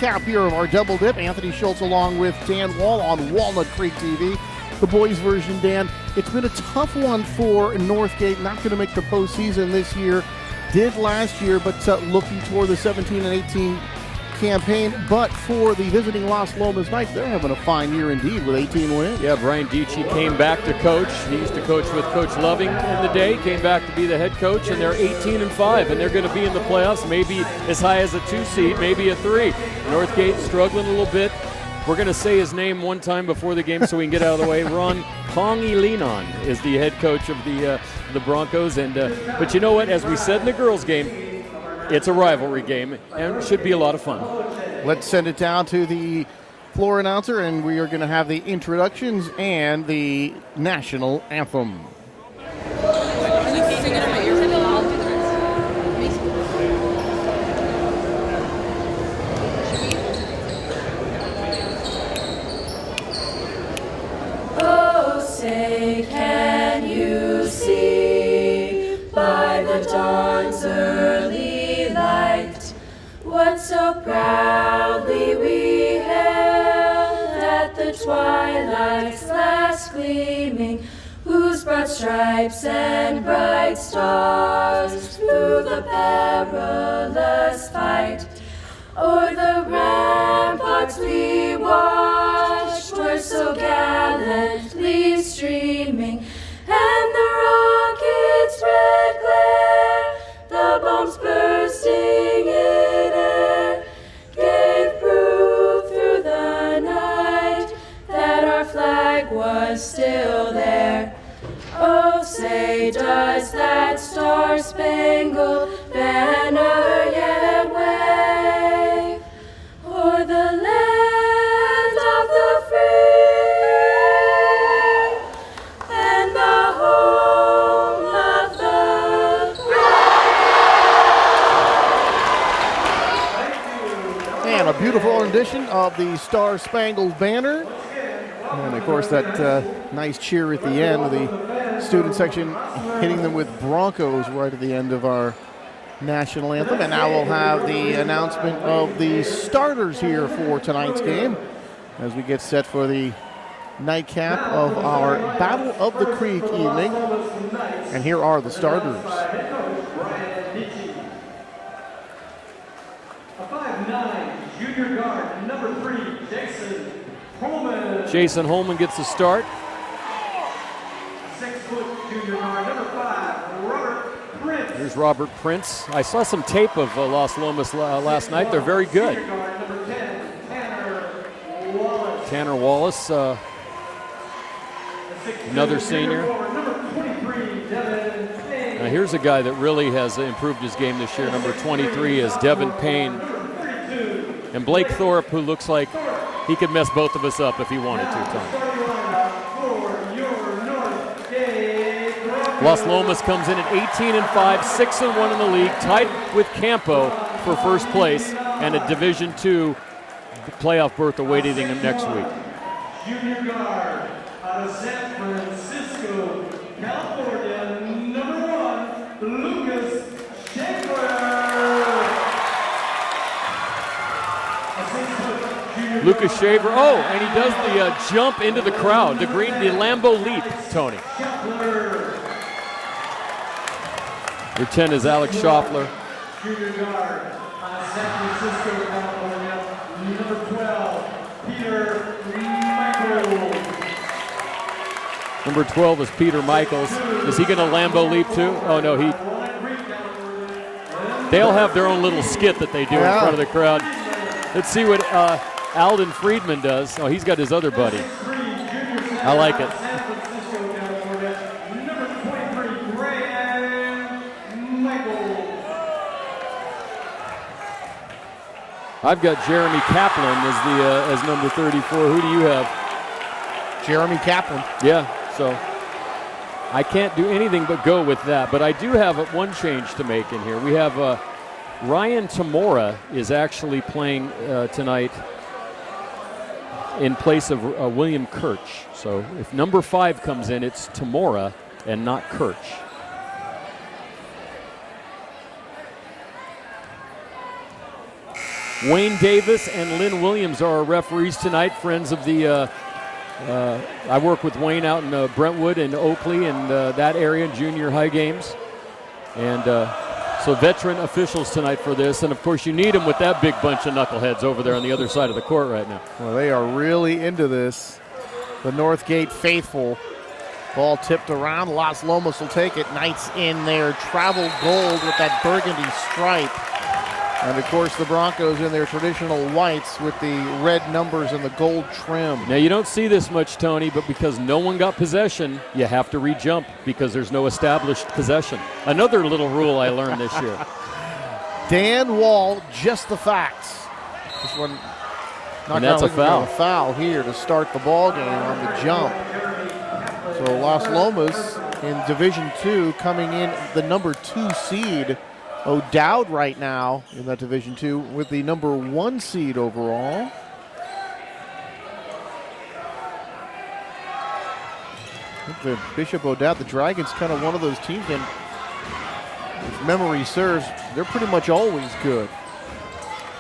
recap here of our double dip. Anthony Schultz along with Dan Wall on Walnut Creek TV. The boys version, Dan, it's been a tough one for Northgate. Not going to make the postseason this year. Did last year, but looking toward the 17 and 18 campaign. But for the visiting Las Lomas Knights, they're having a fine year indeed with 18 wins. Yeah, Brian Dietschy came back to coach. He used to coach with Coach Loving in the day, came back to be the head coach, and they're 18 and 5, and they're going to be in the playoffs, maybe as high as a 2 seed, maybe a 3. Northgate struggling a little bit. We're going to say his name one time before the game so we can get out of the way. Ron Pongilinan is the head coach of the Broncos, and but you know what? As we said in the girls' game, it's a rivalry game, and it should be a lot of fun. Let's send it down to the floor announcer, and we are going to have the introductions and the national anthem. Can you sing it in my ear? I'll do the rest. Oh, say, can you see by the dawn's early light what so proudly we hailed at the twilight's last gleaming, whose broad stripes and bright stars through the perilous fight o'er the ramparts we watched were so gallantly streaming, and the rocket's red glare, the bombs bursting in air, gave proof through the night that our flag was still there. Oh, say, does that star-spangled banner yet wave o'er the land of the free and the home of the brave? And a beautiful rendition of the Star Spangled Banner. And of course, that nice cheer at the end of the student section hitting them with Broncos right at the end of our national anthem. And now we'll have the announcement of the starters here for tonight's game as we get set for the nightcap of our Battle of the Creek evening. And here are the starters. A 5'9" junior guard, number 3, Jason Holman. Jason Holman gets the start. 6-foot junior guard, number 5, Robert Prince. Here's Robert Prince. I saw some tape of Las Lomas last night. They're very good. Junior guard, number 10, Tanner Wallace. Tanner Wallace, another senior. Number 23, Devin Payne. Now here's a guy that really has improved his game this year. Number 23 is Devin Payne. And Blake Thorpe, who looks like he could mess both of us up if he wanted to, Tom. Las Lomas comes in at 18 and 5, 6 and 1 in the league, tied with Campo for first place, and a Division II playoff berth awaiting him next week. Junior guard out of San Francisco, California, number 1, Lucas Schaefer. Lucas Shaver, and he does the jump into the crowd, the Lambeau leap, Tony. Number 10 is Alex Schaffler. Junior guard, San Francisco, California, number 12, Peter Michaels. Number 12 is Peter Michaels. Is he going to Lambeau leap too? Oh no, they'll have their own little skit that they do in front of the crowd. Let's see what Alden Friedman does. Oh, he's got his other buddy. I like it. I've got Jeremy Kaplan as number 34. Who do you have? Jeremy Kaplan. Yeah, so I can't do anything but go with that. But I do have one change to make in here. We have Ryan Tamora is actually playing tonight in place of William Kirch. So if number 5 comes in, it's Tamora and not Kirch. Wayne Davis and Lynn Williams are our referees tonight, friends of the I work with Wayne out in Brentwood and Oakley and that area in junior high games. And so veteran officials tonight for this. And, of course, you need them with that big bunch of knuckleheads over there on the other side of the court right now. Well, they are really into this. The Northgate faithful. Ball tipped around. Las Lomas will take it. Knights in their travel gold with that burgundy stripe. And, of course, the Broncos in their traditional whites with the red numbers and the gold trim. Now, you don't see this much, Tony, but because no one got possession, you have to re-jump because there's no established possession. Another little rule I learned this year. Dan Wall, just the facts. This one, and that's a foul. A foul here to start the ball game on the jump. So Las Lomas in Division II coming in the number 2 seed. O'Dowd right now in that Division II with the number 1 seed overall. I think the Bishop O'Dowd, the Dragons, kind of one of those teams, and if memory serves, they're pretty much always good.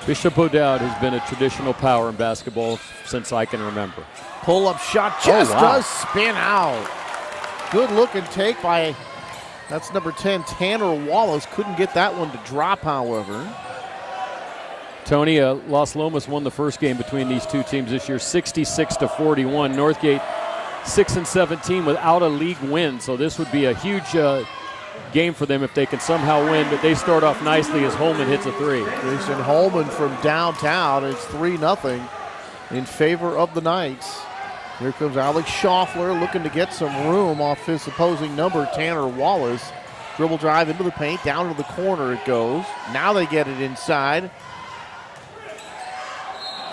Bishop O'Dowd has been a traditional power in basketball since I can remember. Pull-up shot just does spin out. Good look and take by, that's number 10, Tanner Wallace. Couldn't get that one to drop, however. Tony, Las Lomas won the first game between these two teams this year, 66-41. Northgate 6-17 without a league win, so this would be a huge game for them if they can somehow win, but they start off nicely as Holman hits a 3. Jason Holman from downtown. It's 3-0 in favor of the Knights. Here comes Alex Schaffler looking to get some room off his opposing number, Tanner Wallace. Dribble drive into the paint, down to the corner it goes. Now they get it inside.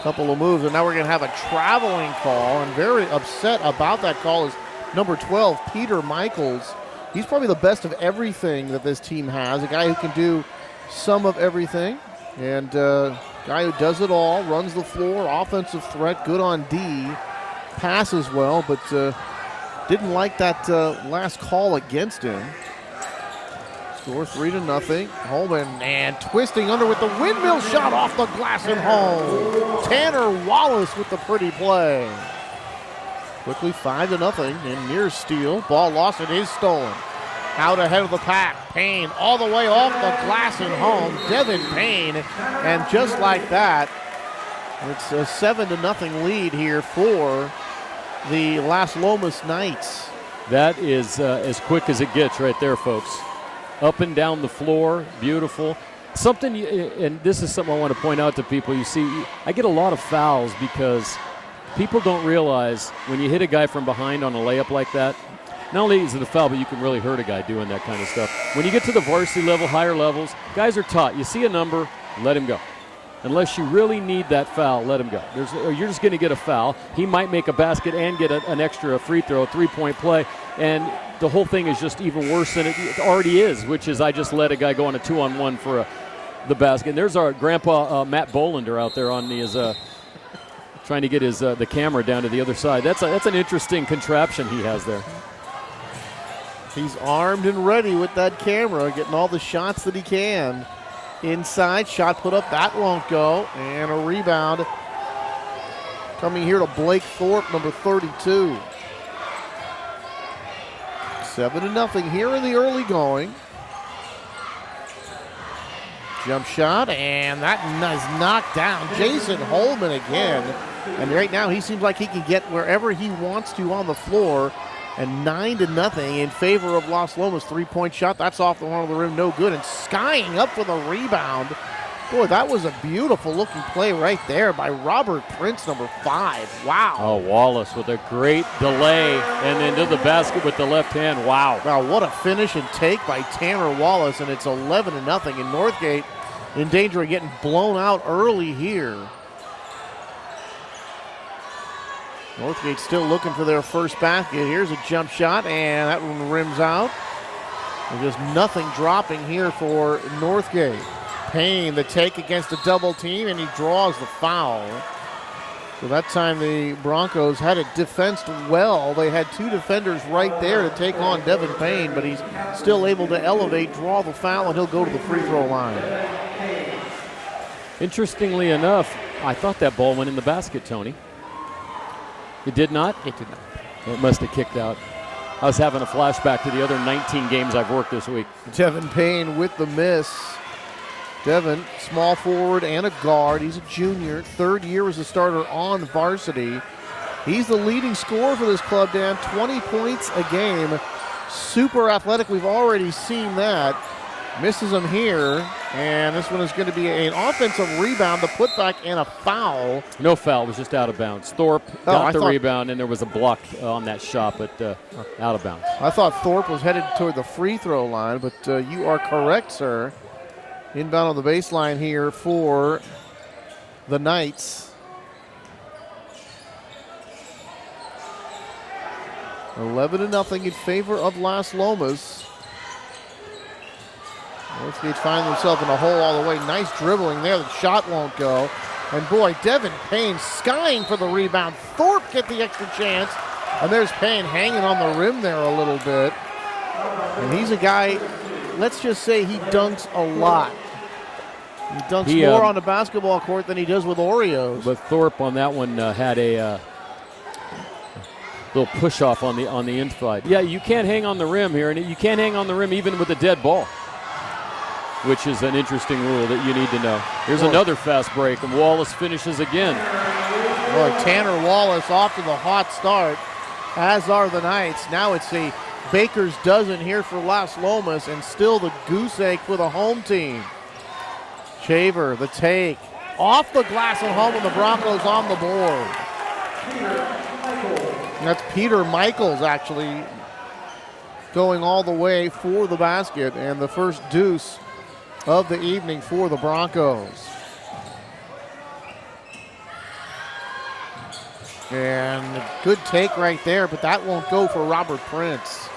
Couple of moves, and now we're going to have a traveling call, and very upset about that call is number 12, Peter Michaels. He's probably the best of everything that this team has, a guy who can do some of everything, and a guy who does it all, runs the floor, offensive threat, good on D. Passes well, but didn't like that last call against him. Score 3-0. Holman and twisting under with the windmill shot off the glass and home. Tanner Wallace with the pretty play. Quickly 5-0 and near steal. Ball lost, it is stolen. Out ahead of the pack. Payne all the way off the glass and home. Devin Payne, and just like that, it's a 7-0 lead here for the Las Lomas Knights. That is as quick as it gets right there, folks. Up and down the floor, beautiful. Something, and this is something I want to point out to people. You see, I get a lot of fouls because people don't realize when you hit a guy from behind on a layup like that, not only is it a foul, but you can really hurt a guy doing that kind of stuff. When you get to the varsity level, higher levels, guys are taught, you see a number, let him go. Unless you really need that foul, let him go. You're just going to get a foul. He might make a basket and get an extra free throw, a three-point play, and the whole thing is just even worse than it already is, which is I just let a guy go on a 2-on-1 for the basket. And there's our grandpa Matt Bolander out there on his trying to get his the camera down to the other side. That's an interesting contraption he has there. He's armed and ready with that camera, getting all the shots that he can. Inside, shot put up, that won't go. And a rebound coming here to Blake Thorpe, number 32. 7-0 here in the early going. Jump shot, and that is knocked down. Jason Holman again. And right now he seems like he can get wherever he wants to on the floor. And 9-0 in favor of Las Lomas. 3-point shot. That's off the corner of the rim. No good. And skying up for the rebound. Boy, that was a beautiful looking play right there by Robert Prince, number 5. Wow. Oh, Wallace with a great delay and into the basket with the left hand. Wow. Wow, what a finish and take by Tanner Wallace. And it's 11-0. And Northgate in danger of getting blown out early here. Northgate still looking for their first basket. Here's a jump shot, and that one rims out. There's just nothing dropping here for Northgate. Payne, the take against a double team, and he draws the foul. So that time the Broncos had it defensed well. They had 2 defenders right there to take on Devin Payne, but he's still able to elevate, draw the foul, and he'll go to the free throw line. Interestingly enough, I thought that ball went in the basket, Tony. It did not? It did not. It must have kicked out. I was having a flashback to the other 19 games I've worked this week. Devin Payne with the miss. Devin, small forward and a guard. He's a junior, third year as a starter on varsity. He's the leading scorer for this club, Dan, 20 points a game. Super athletic, we've already seen that. Misses him here, and this one is going to be an offensive rebound, the putback, and a foul. No foul, it was just out of bounds. Thorpe got the rebound, and there was a block on that shot, but out of bounds. I thought Thorpe was headed toward the free throw line, but you are correct, sir. Inbound on the baseline here for the Knights. 11-0 in favor of Las Lomas. Northgate finds himself in a hole all the way. Nice dribbling there. The shot won't go. And boy, Devin Payne skying for the rebound. Thorpe get the extra chance. And there's Payne hanging on the rim there a little bit. And he's a guy, let's just say he dunks a lot. He dunks more on the basketball court than he does with Oreos. But Thorpe on that one had a little push off on the inside. Yeah, you can't hang on the rim here, and you can't hang on the rim even with a dead ball, which is an interesting rule that you need to know. Here's another fast break, and Wallace finishes again. Boy, Tanner Wallace off to the hot start, as are the Knights. Now it's a baker's dozen here for Las Lomas, and still the goose egg for the home team. Shaver, the take, off the glass at home, and the Broncos on the board. And that's Peter Michaels actually going all the way for the basket, and the first deuce of the evening for the Broncos. And a good take right there, but that won't go for Robert Prince.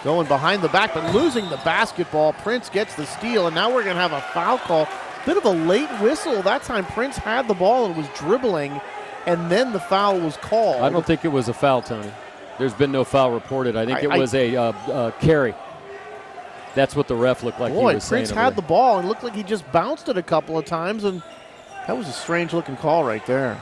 Going behind the back, but losing the basketball. Prince gets the steal, and now we're going to have a foul call. Bit of a late whistle. That time Prince had the ball and was dribbling, and then the foul was called. I don't think it was a foul, Tony. There's been no foul reported. I think it was a carry. That's what the ref looked like he was saying. Prince had the ball and looked like he just bounced it a couple of times, and that was a strange-looking call right there.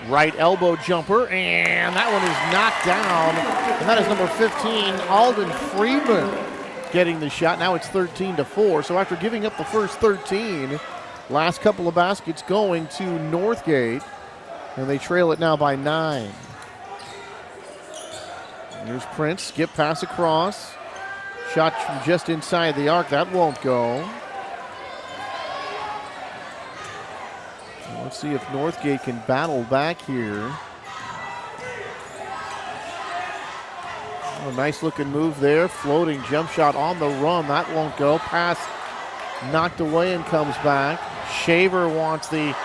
Right elbow jumper, and that one is knocked down. And that is number 15, Alden Friedman, getting the shot. Now it's 13-4. So after giving up the first 13, last couple of baskets going to Northgate, and they trail it now by 9. Here's Prince, skip pass across. Shot from just inside the arc, that won't go. Let's see if Northgate can battle back here. Oh, nice looking move there. Floating jump shot on the run. That won't go. Pass knocked away and comes back. Shaver wants the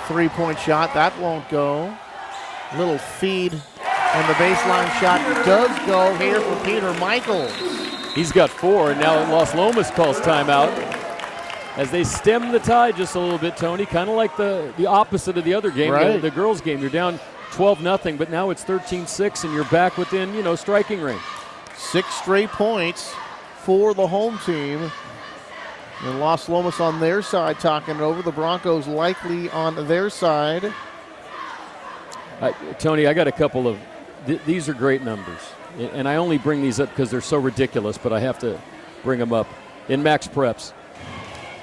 three-point shot. That won't go. Little feed. And the baseline shot does go here for Peter Michaels. He's got 4, and now Las Lomas calls timeout as they stem the tide just a little bit, Tony, kind of like the opposite of the other game, right. the girls' game. You're down 12-0, but now it's 13-6, and you're back within, striking range. 6 straight points for the home team. And Las Lomas on their side talking it over. The Broncos likely on their side. Tony, I got a couple of these are great numbers. And I only bring these up because they're so ridiculous, but I have to bring them up. In Max Preps.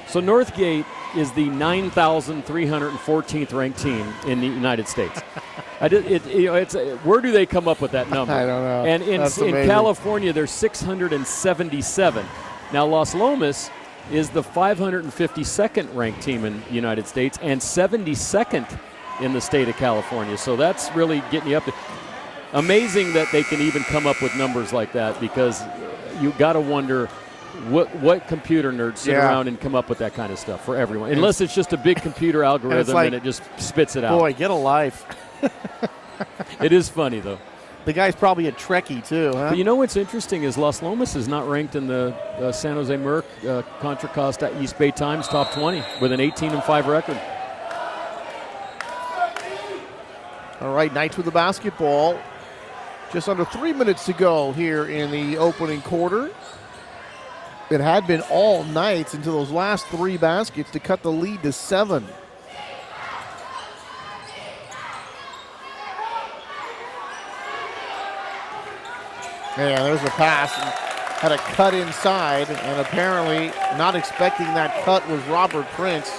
So Northgate is the 9,314th ranked team in the United States. Where do they come up with that number? I don't know. And in California, they're 677. Now, Las Lomas is the 552nd ranked team in the United States and 72nd in the state of California. So that's really getting you up there. Amazing that they can even come up with numbers like that, because you got to wonder what computer nerds sit around and come up with that kind of stuff for everyone. Unless it's just a big computer algorithm and it just spits it out. Boy, get a life. It is funny, though. The guy's probably a Trekkie, too, huh? But you know what's interesting is Las Lomas is not ranked in the San Jose Merc Contra Costa East Bay Times top 20 with an 18-5 record. All right, Knights with the basketball. Just under 3 minutes to go here in the opening quarter. It had been all Knights until those last 3 baskets to cut the lead to 7. Yeah, there's a pass. Had a cut inside, and apparently not expecting that cut was Robert Prince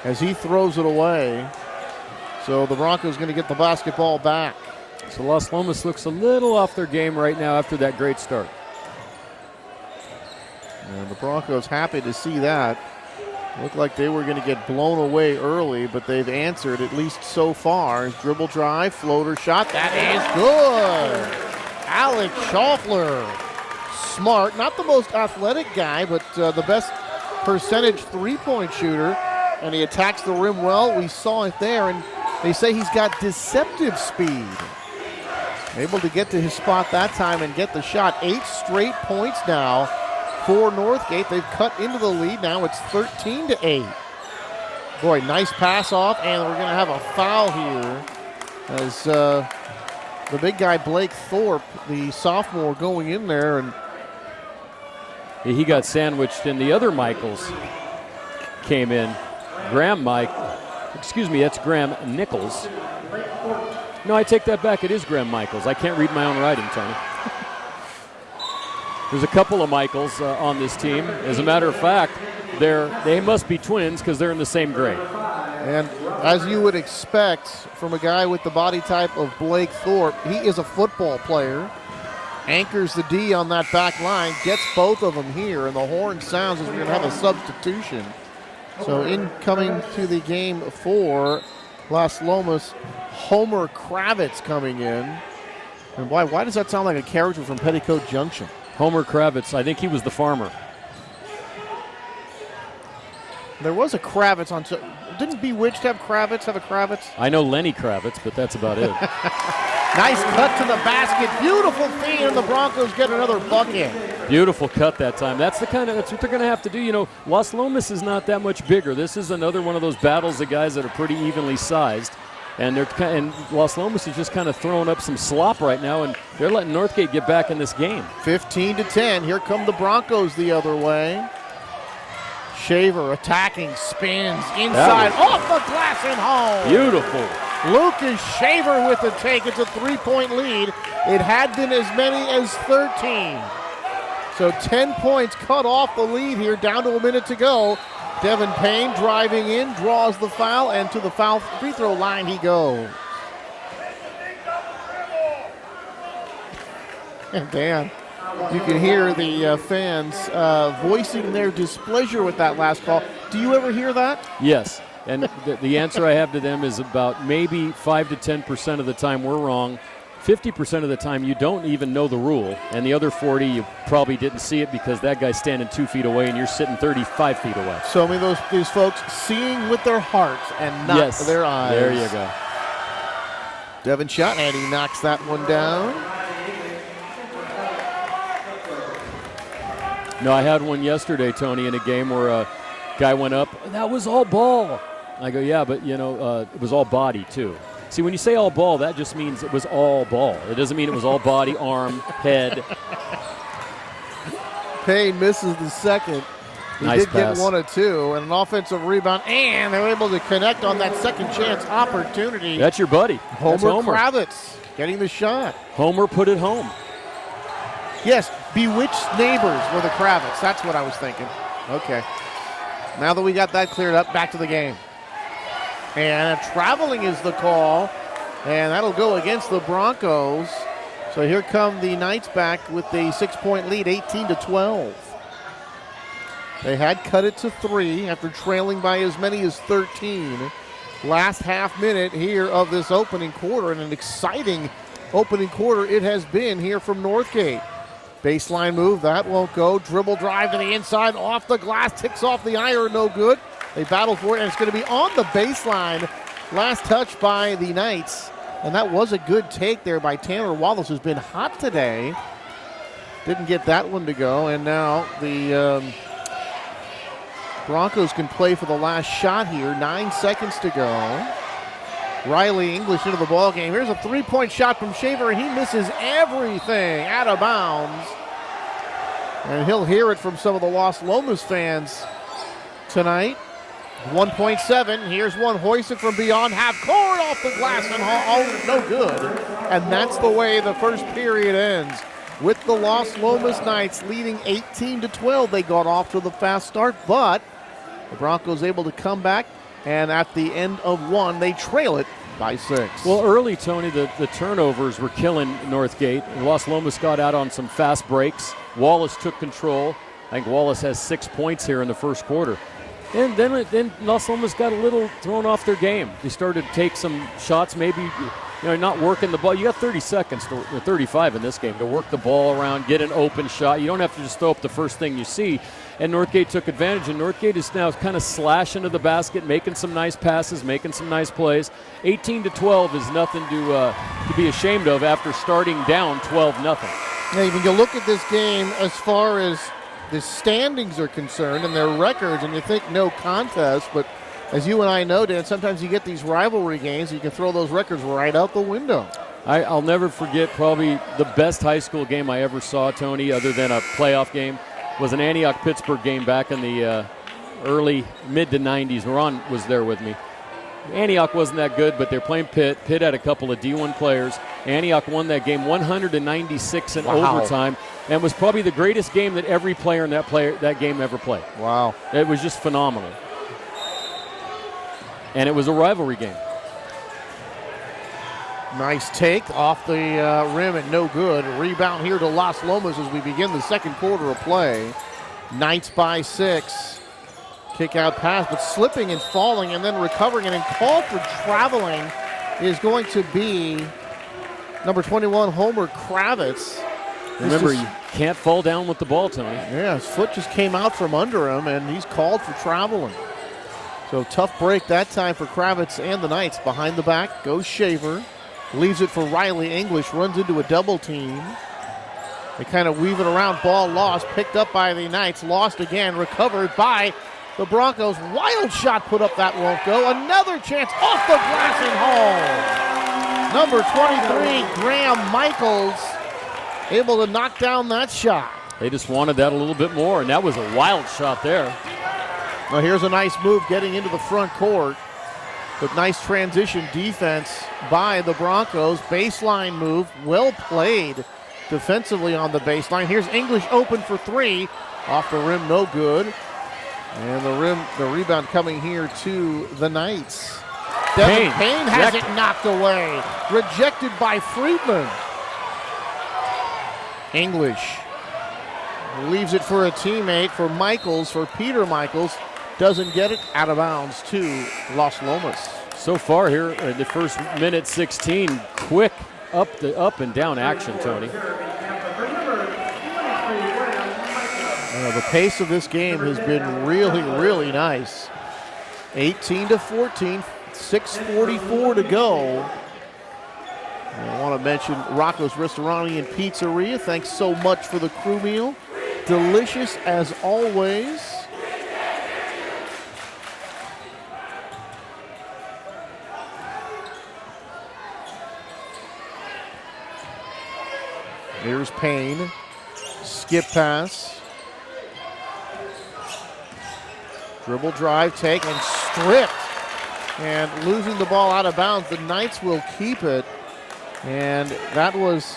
as he throws it away. So the Broncos going to get the basketball back. So Las Lomas looks a little off their game right now after that great start. And the Broncos happy to see that. Looked like they were going to get blown away early, but they've answered, at least so far. Dribble drive, floater shot. That is good. Alex Schaufler. Smart. Not the most athletic guy, but the best percentage three-point shooter. And he attacks the rim well. We saw it there, and they say he's got deceptive speed. Able to get to his spot that time and get the shot. 8 straight points now for Northgate. They've cut into the lead. Now it's 13-8. Boy, nice pass off, and we're going to have a foul here as the big guy Blake Thorpe, the sophomore, going in there. And he got sandwiched, and the other Michaels came in. Graham that's Graham Nichols. No, I take that back. It is Graham Michaels. I can't read my own writing, Tony. There's a couple of Michaels on this team. As a matter of fact, they must be twins because they're in the same grade. And as you would expect from a guy with the body type of Blake Thorpe, he is a football player. Anchors the D on that back line, gets both of them here, and the horn sounds as we're going to have a substitution. So incoming to the game for Las Lomas, Homer Kravitz coming in. And why does that sound like a character from Petticoat Junction? Homer Kravitz, I think he was the farmer. There was a Kravitz on. Didn't Bewitched have a Kravitz? I know Lenny Kravitz, but that's about it. Nice cut to the basket. Beautiful feed, and the Broncos get another bucket. Beautiful cut that time. That's what they're going to have to do. You know, Las Lomas is not that much bigger. This is another one of those battles of guys that are pretty evenly sized. And Las Lomas is just kind of throwing up some slop right now, and they're letting Northgate get back in this game. 15-10. Here come the Broncos the other way. Shaver attacking, spins inside, off the glass and home. Beautiful. Lucas Shaver with the take. It's a 3-point lead. It had been as many as 13. So 10 points cut off the lead here, down to a minute to go. Devin Payne driving in, draws the foul, and to the foul free throw line he goes. And Dan, you can hear the fans voicing their displeasure with that last call. Do you ever hear that? Yes, and the answer I have to them is about maybe 5 to 10% of the time we're wrong. 50% of the time you don't even know the rule, and the other 40 you probably didn't see it because that guy's standing 2 feet away and you're sitting 35 feet away. So I mean, these folks seeing with their hearts and not their eyes. There you go. Devin shot, and he knocks that one down. No, I had one yesterday, Tony, in a game where a guy went up, that was all ball. I go, yeah, but, it was all body, too. See, when you say all ball, that just means it was all ball. It doesn't mean it was all body, arm, head. Payne misses the second. He Nice did pass. get 1 of 2, and an offensive rebound, and they're able to connect on that second chance opportunity. That's your buddy. That's Homer Kravitz getting the shot. Homer put it home. Yes, bewitched neighbors were the Kravitz. That's what I was thinking. Okay. Now that we got that cleared up, back to the game. And traveling is the call, and that'll go against the Broncos. So here come the Knights back with a 6-point lead, 18-12. They had cut it to 3 after trailing by as many as 13. Last half minute here of this opening quarter, and an exciting opening quarter it has been here from Northgate. Baseline move, that won't go. Dribble drive to the inside, off the glass, ticks off the iron, no good. They battle for it, and it's going to be on the baseline. Last touch by the Knights, and that was a good take there by Tanner Wallace, who's been hot today. Didn't get that one to go, and now the Broncos can play for the last shot here. 9 seconds to go. Riley English into the ball game. Here's a three-point shot from Shaver, and he misses everything out of bounds. And he'll hear it from some of the Las Lomas fans tonight. 1.7. Here's one hoisted from beyond half court off the glass and oh, no good. And that's the way the first period ends, with the Las Lomas Knights leading 18-12. They got off to the fast start, but the Broncos able to come back, and at the end of one, they trail it by 6. Well, early, Tony, the turnovers were killing Northgate. Las Lomas got out on some fast breaks. Wallace took control. I think Wallace has 6 points here in the first quarter. And then Las Lomas got a little thrown off their game. They started to take some shots, maybe not working the ball. You got 30 seconds, or 35 in this game, to work the ball around, get an open shot. You don't have to just throw up the first thing you see. And Northgate took advantage, and Northgate is now kind of slashing to the basket, making some nice passes, making some nice plays. 18-12 is nothing to be ashamed of after starting down 12-0. Now, when you look at this game as far as the standings are concerned and their records, and you think no contest, but as you and I know, Dan, sometimes you get these rivalry games, you can throw those records right out the window. I'll never forget probably the best high school game I ever saw, Tony, other than a playoff game, was an Antioch-Pittsburgh game back in the early, mid to 90s. Ron was there with me. Antioch wasn't that good, but they're playing Pitt. Pitt had a couple of D1 players. Antioch won that game 196 in overtime, and was probably the greatest game that every player in that game ever played. Wow. It was just phenomenal. And it was a rivalry game. Nice take off the rim and no good. Rebound here to Las Lomas as we begin the second quarter of play. Knights by 6. Kick out pass, but slipping and falling and then recovering, and called for traveling is going to be number 21, Homer Kravitz. Remember, you can't fall down with the ball, Tony. Yeah, his foot just came out from under him, and he's called for traveling. So tough break that time for Kravitz and the Knights. Behind the back goes Shaver. Leaves it for Riley English, runs into a double team. They kind of weave it around, ball lost, picked up by the Knights, lost again, recovered by the Broncos. Wild shot put up, that won't go. Another chance off the glass and home. Number 23, Graham Michaels, able to knock down that shot. They just wanted that a little bit more, and that was a wild shot there. Well, here's a nice move getting into the front court. With nice transition defense by the Broncos. Baseline move, well played defensively on the baseline. Here's English open for 3. Off the rim, no good. And the rebound coming here to the Knights. Devin Payne has it knocked away. Rejected by Friedman. English leaves it for a teammate, for Michaels, for Peter Michaels. Doesn't get it, out of bounds to Las Lomas. So far here in the first minute 16, quick up and down action, Tony. The pace of this game has been really, really nice. 18-14, 6:44 to go. I want to mention Rocco's Ristorante and Pizzeria. Thanks so much for the crew meal. Delicious as always. Here's Payne. Skip pass. Dribble drive, take, and stripped. And losing the ball out of bounds. The Knights will keep it. And that was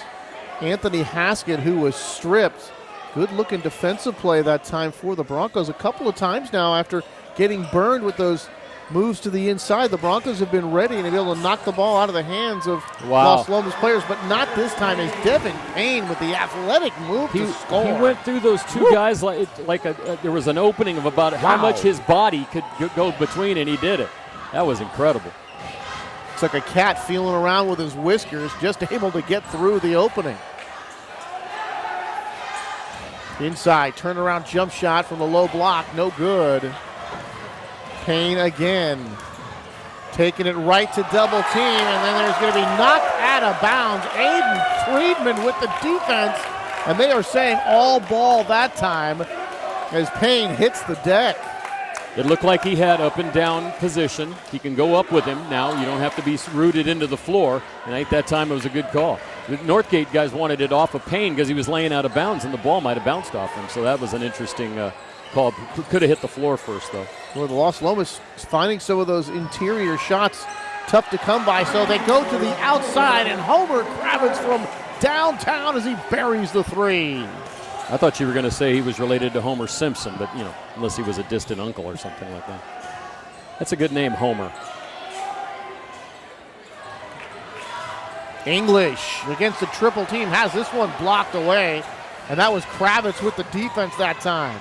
Anthony Haskett who was stripped. Good looking defensive play that time for the Broncos. A couple of times now after getting burned with those moves to the inside, the Broncos have been ready and have been able to knock the ball out of the hands of Las Lomas players, but not this time, as Devin Payne with the athletic move to score. He went through those two guys like there was an opening of about how much his body could go between, and he did it. That was incredible. It's like a cat feeling around with his whiskers, just able to get through the opening. Inside, turnaround jump shot from the low block, no good. Payne again, taking it right to double team, and then there's going to be knocked out of bounds. Aiden Friedman with the defense, and they are saying all ball that time as Payne hits the deck. It looked like he had up and down position. He can go up with him now. You don't have to be rooted into the floor. And I think that time it was a good call. The Northgate guys wanted it off of Payne because he was laying out of bounds and the ball might have bounced off him. So that was an interesting call. Could have hit the floor first, though. Well, the Las Lomas finding some of those interior shots tough to come by. So they go to the outside, and Homer Kravitz from downtown as he buries the three. I thought you were going to say he was related to Homer Simpson, but, you know, unless he was a distant uncle or something like that. That's a good name, Homer. English against the triple team has this one blocked away, and that was Kravitz with the defense that time.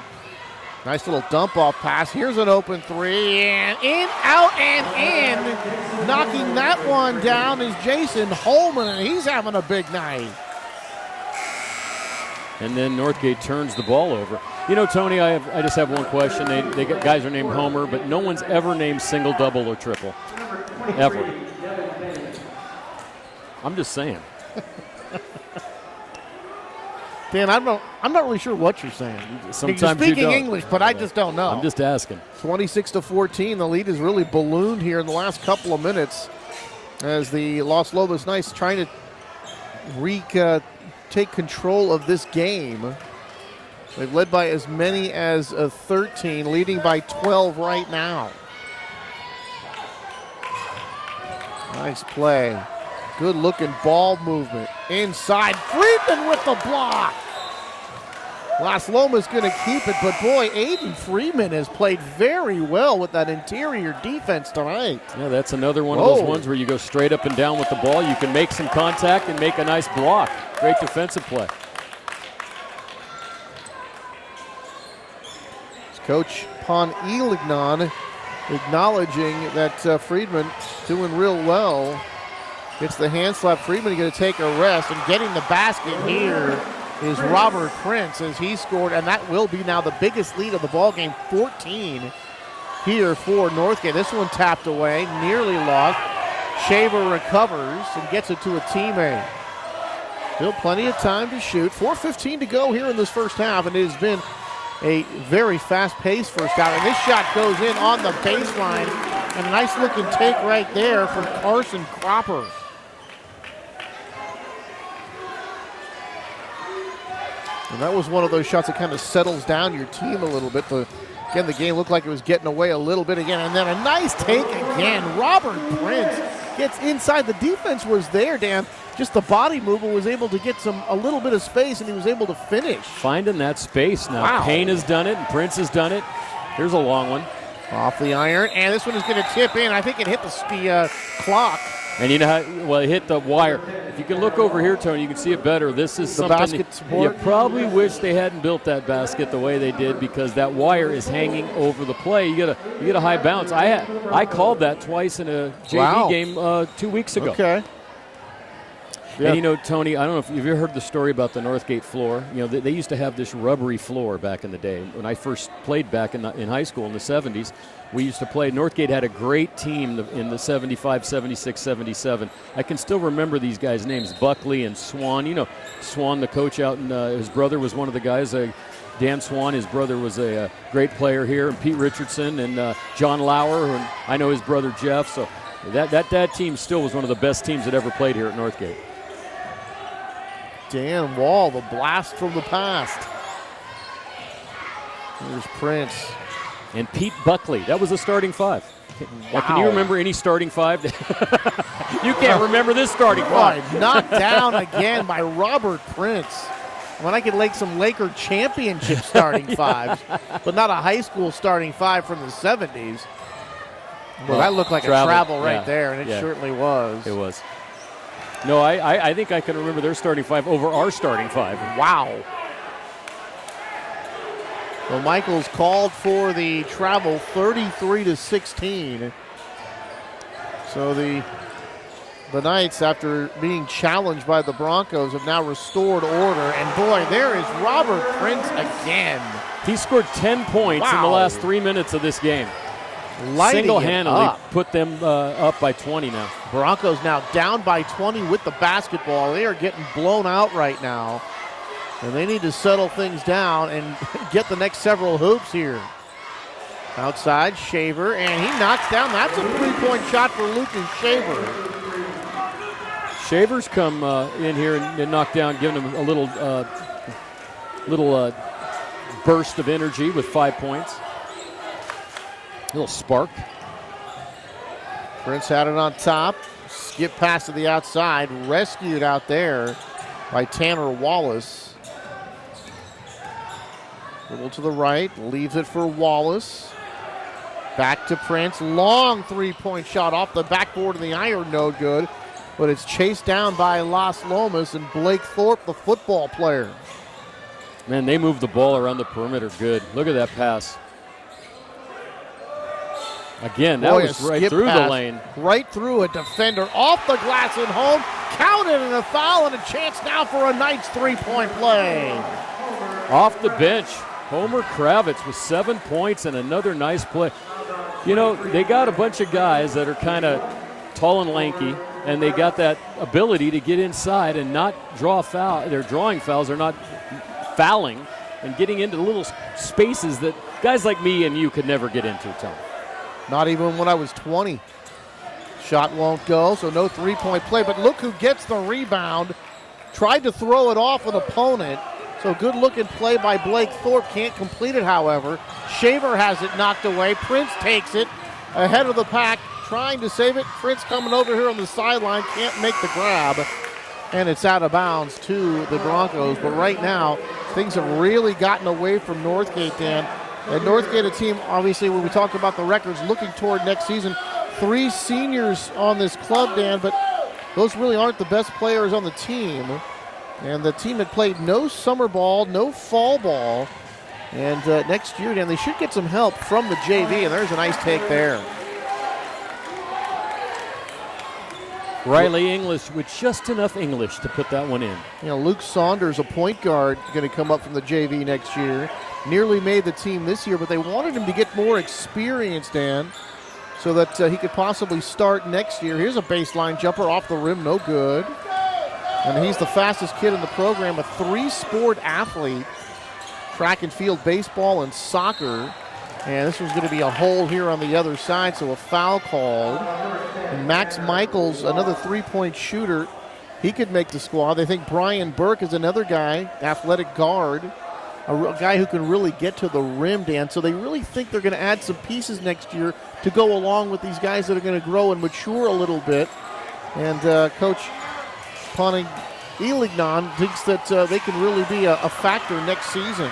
Nice little dump-off pass. Here's an open three, and in, out, and in. Knocking that one down is Jason Holman, and he's having a big night. And then Northgate turns the ball over. You know, Tony, I just have one question. They guys are named Homer, but no one's ever named single, double, or triple. Ever. I'm just saying. Dan, I'm not really sure what you're saying. Sometimes you're speaking you don't. English, but I just don't know. I'm just asking. 26-14, the lead has really ballooned here in the last couple of minutes as the Las Lomas Knights trying to take control of this game. They've led by as many as 13, leading by 12 right now. Nice play. Good looking ball movement. Inside, Friedman with the block. Las Lomas going to keep it, but boy, Aiden Freeman has played very well with that interior defense tonight. Yeah, that's another one of those ones where you go straight up and down with the ball. You can make some contact and make a nice block. Great defensive play. It's Coach Pon Elignon acknowledging that Freeman doing real well. Gets the hand slap. Freeman going to take a rest, and getting the basket here is Robert Prince as he scored, and that will be now the biggest lead of the ball game, 14 here for Northgate. This one tapped away, nearly lost. Shaver recovers and gets it to a teammate. Still plenty of time to shoot. 4:15 to go here in this first half, and it has been a very fast-paced first half. And this shot goes in on the baseline, and a nice-looking take right there from Carson Cropper. And that was one of those shots that kind of settles down your team a little bit. Again, the game looked like it was getting away a little bit again. And then a nice take again. Robert Prince gets inside. The defense was there, Dan. Just the body movement was able to get a little bit of space, and he was able to finish. Finding that space now. Wow. Payne has done it, and Prince has done it. Here's a long one. Off the iron, and this one is going to tip in. I think it hit the clock. And you know how, well, it hit the wire. If you can look over here, Tony, you can see it better. This is The something basket support? you probably wish they hadn't built that basket the way they did, because that wire is hanging over the play. You get a high bounce. I called that twice in a JV game 2 weeks ago. Okay. And you know, Tony, I don't know if you've ever heard the story about the Northgate floor. You know, they used to have this rubbery floor back in the day. When I first played back in high school in the 70s, we used to play. Northgate had a great team in the 75, 76, 77. I can still remember these guys' names, Buckley and Swan. You know, Swan, the coach out, and his brother was one of the guys. Dan Swan, his brother, was a great player here, and Pete Richardson and John Lauer, and I know his brother Jeff. So that team still was one of the best teams that ever played here at Northgate. Dan Wall, the blast from the past. Here's Prince. And Pete Buckley, that was a starting five. Now, can you remember any starting five? You can't remember this starting five. Boy, knocked down again by Robert Prince. When I could make some Laker championship starting fives, but not a high school starting five from the 70s. Well, that looked like a travel right there, and it certainly was. It was. No, I think I can remember their starting five over our starting five. Wow. Well, Michaels called for the travel, 33-16. So the Knights, after being challenged by the Broncos, have now restored order. And boy, there is Robert Prince again. He scored 10 points in the last 3 minutes of this game. Single-handedly put them up by 20 now. Broncos now down by 20 with the basketball. They are getting blown out right now. And they need to settle things down and get the next several hoops here. Outside, Shaver, and he knocks down. That's a three-point shot for Lucas Shaver. Shaver's come in here and knocked down, giving him a little burst of energy with 5 points. A little spark. Prince had it on top. Skip pass to the outside. Rescued out there by Tanner Wallace. Little to the right. Leaves it for Wallace. Back to Prince. Long three-point shot off the backboard of the iron. No good. But it's chased down by Las Lomas and Blake Thorpe, the football player. Man, they moved the ball around the perimeter good. Look at that pass. Again, that was right through the lane. Right through a defender, off the glass and home. Counted, and a foul, and a chance now for a Knights three-point play. Off the bench, Homer Kravitz with 7 points and another nice play. You know, they got a bunch of guys that are kind of tall and lanky, and they got that ability to get inside and not draw foul. They're drawing fouls. They're not fouling and getting into little spaces that guys like me and you could never get into, Tom. Not even when I was 20. Shot won't go, so no three-point play. But look who gets the rebound. Tried to throw it off an opponent. So good-looking play by Blake Thorpe. Can't complete it, however. Shaver has it knocked away. Prince takes it ahead of the pack, trying to save it. Prince coming over here on the sideline. Can't make the grab. And it's out of bounds to the Broncos. But right now, things have really gotten away from Northgate, Dan. And Northgate, a team, obviously, when we talk about the records, looking toward next season. 3 seniors on this club, Dan, but those really aren't the best players on the team. And the team had played no summer ball, no fall ball. And next year, Dan, they should get some help from the JV, and there's a nice take there. Riley English with just enough English to put that one in. You know, Luke Saunders, a point guard, going to come up from the JV next year. Nearly made the team this year, but they wanted him to get more experience, Dan, so that he could possibly start next year. Here's a baseline jumper off the rim, no good. And he's the fastest kid in the program, a 3-sport athlete, track and field, baseball, and soccer. And this was going to be a hole here on the other side, so a foul called. And Max Michaels, another three-point shooter, he could make the squad. They think Brian Burke is another guy, athletic guard, a guy who can really get to the rim, Dan. So they really think they're going to add some pieces next year to go along with these guys that are going to grow and mature a little bit. And Coach Elignon thinks that they can really be a factor next season.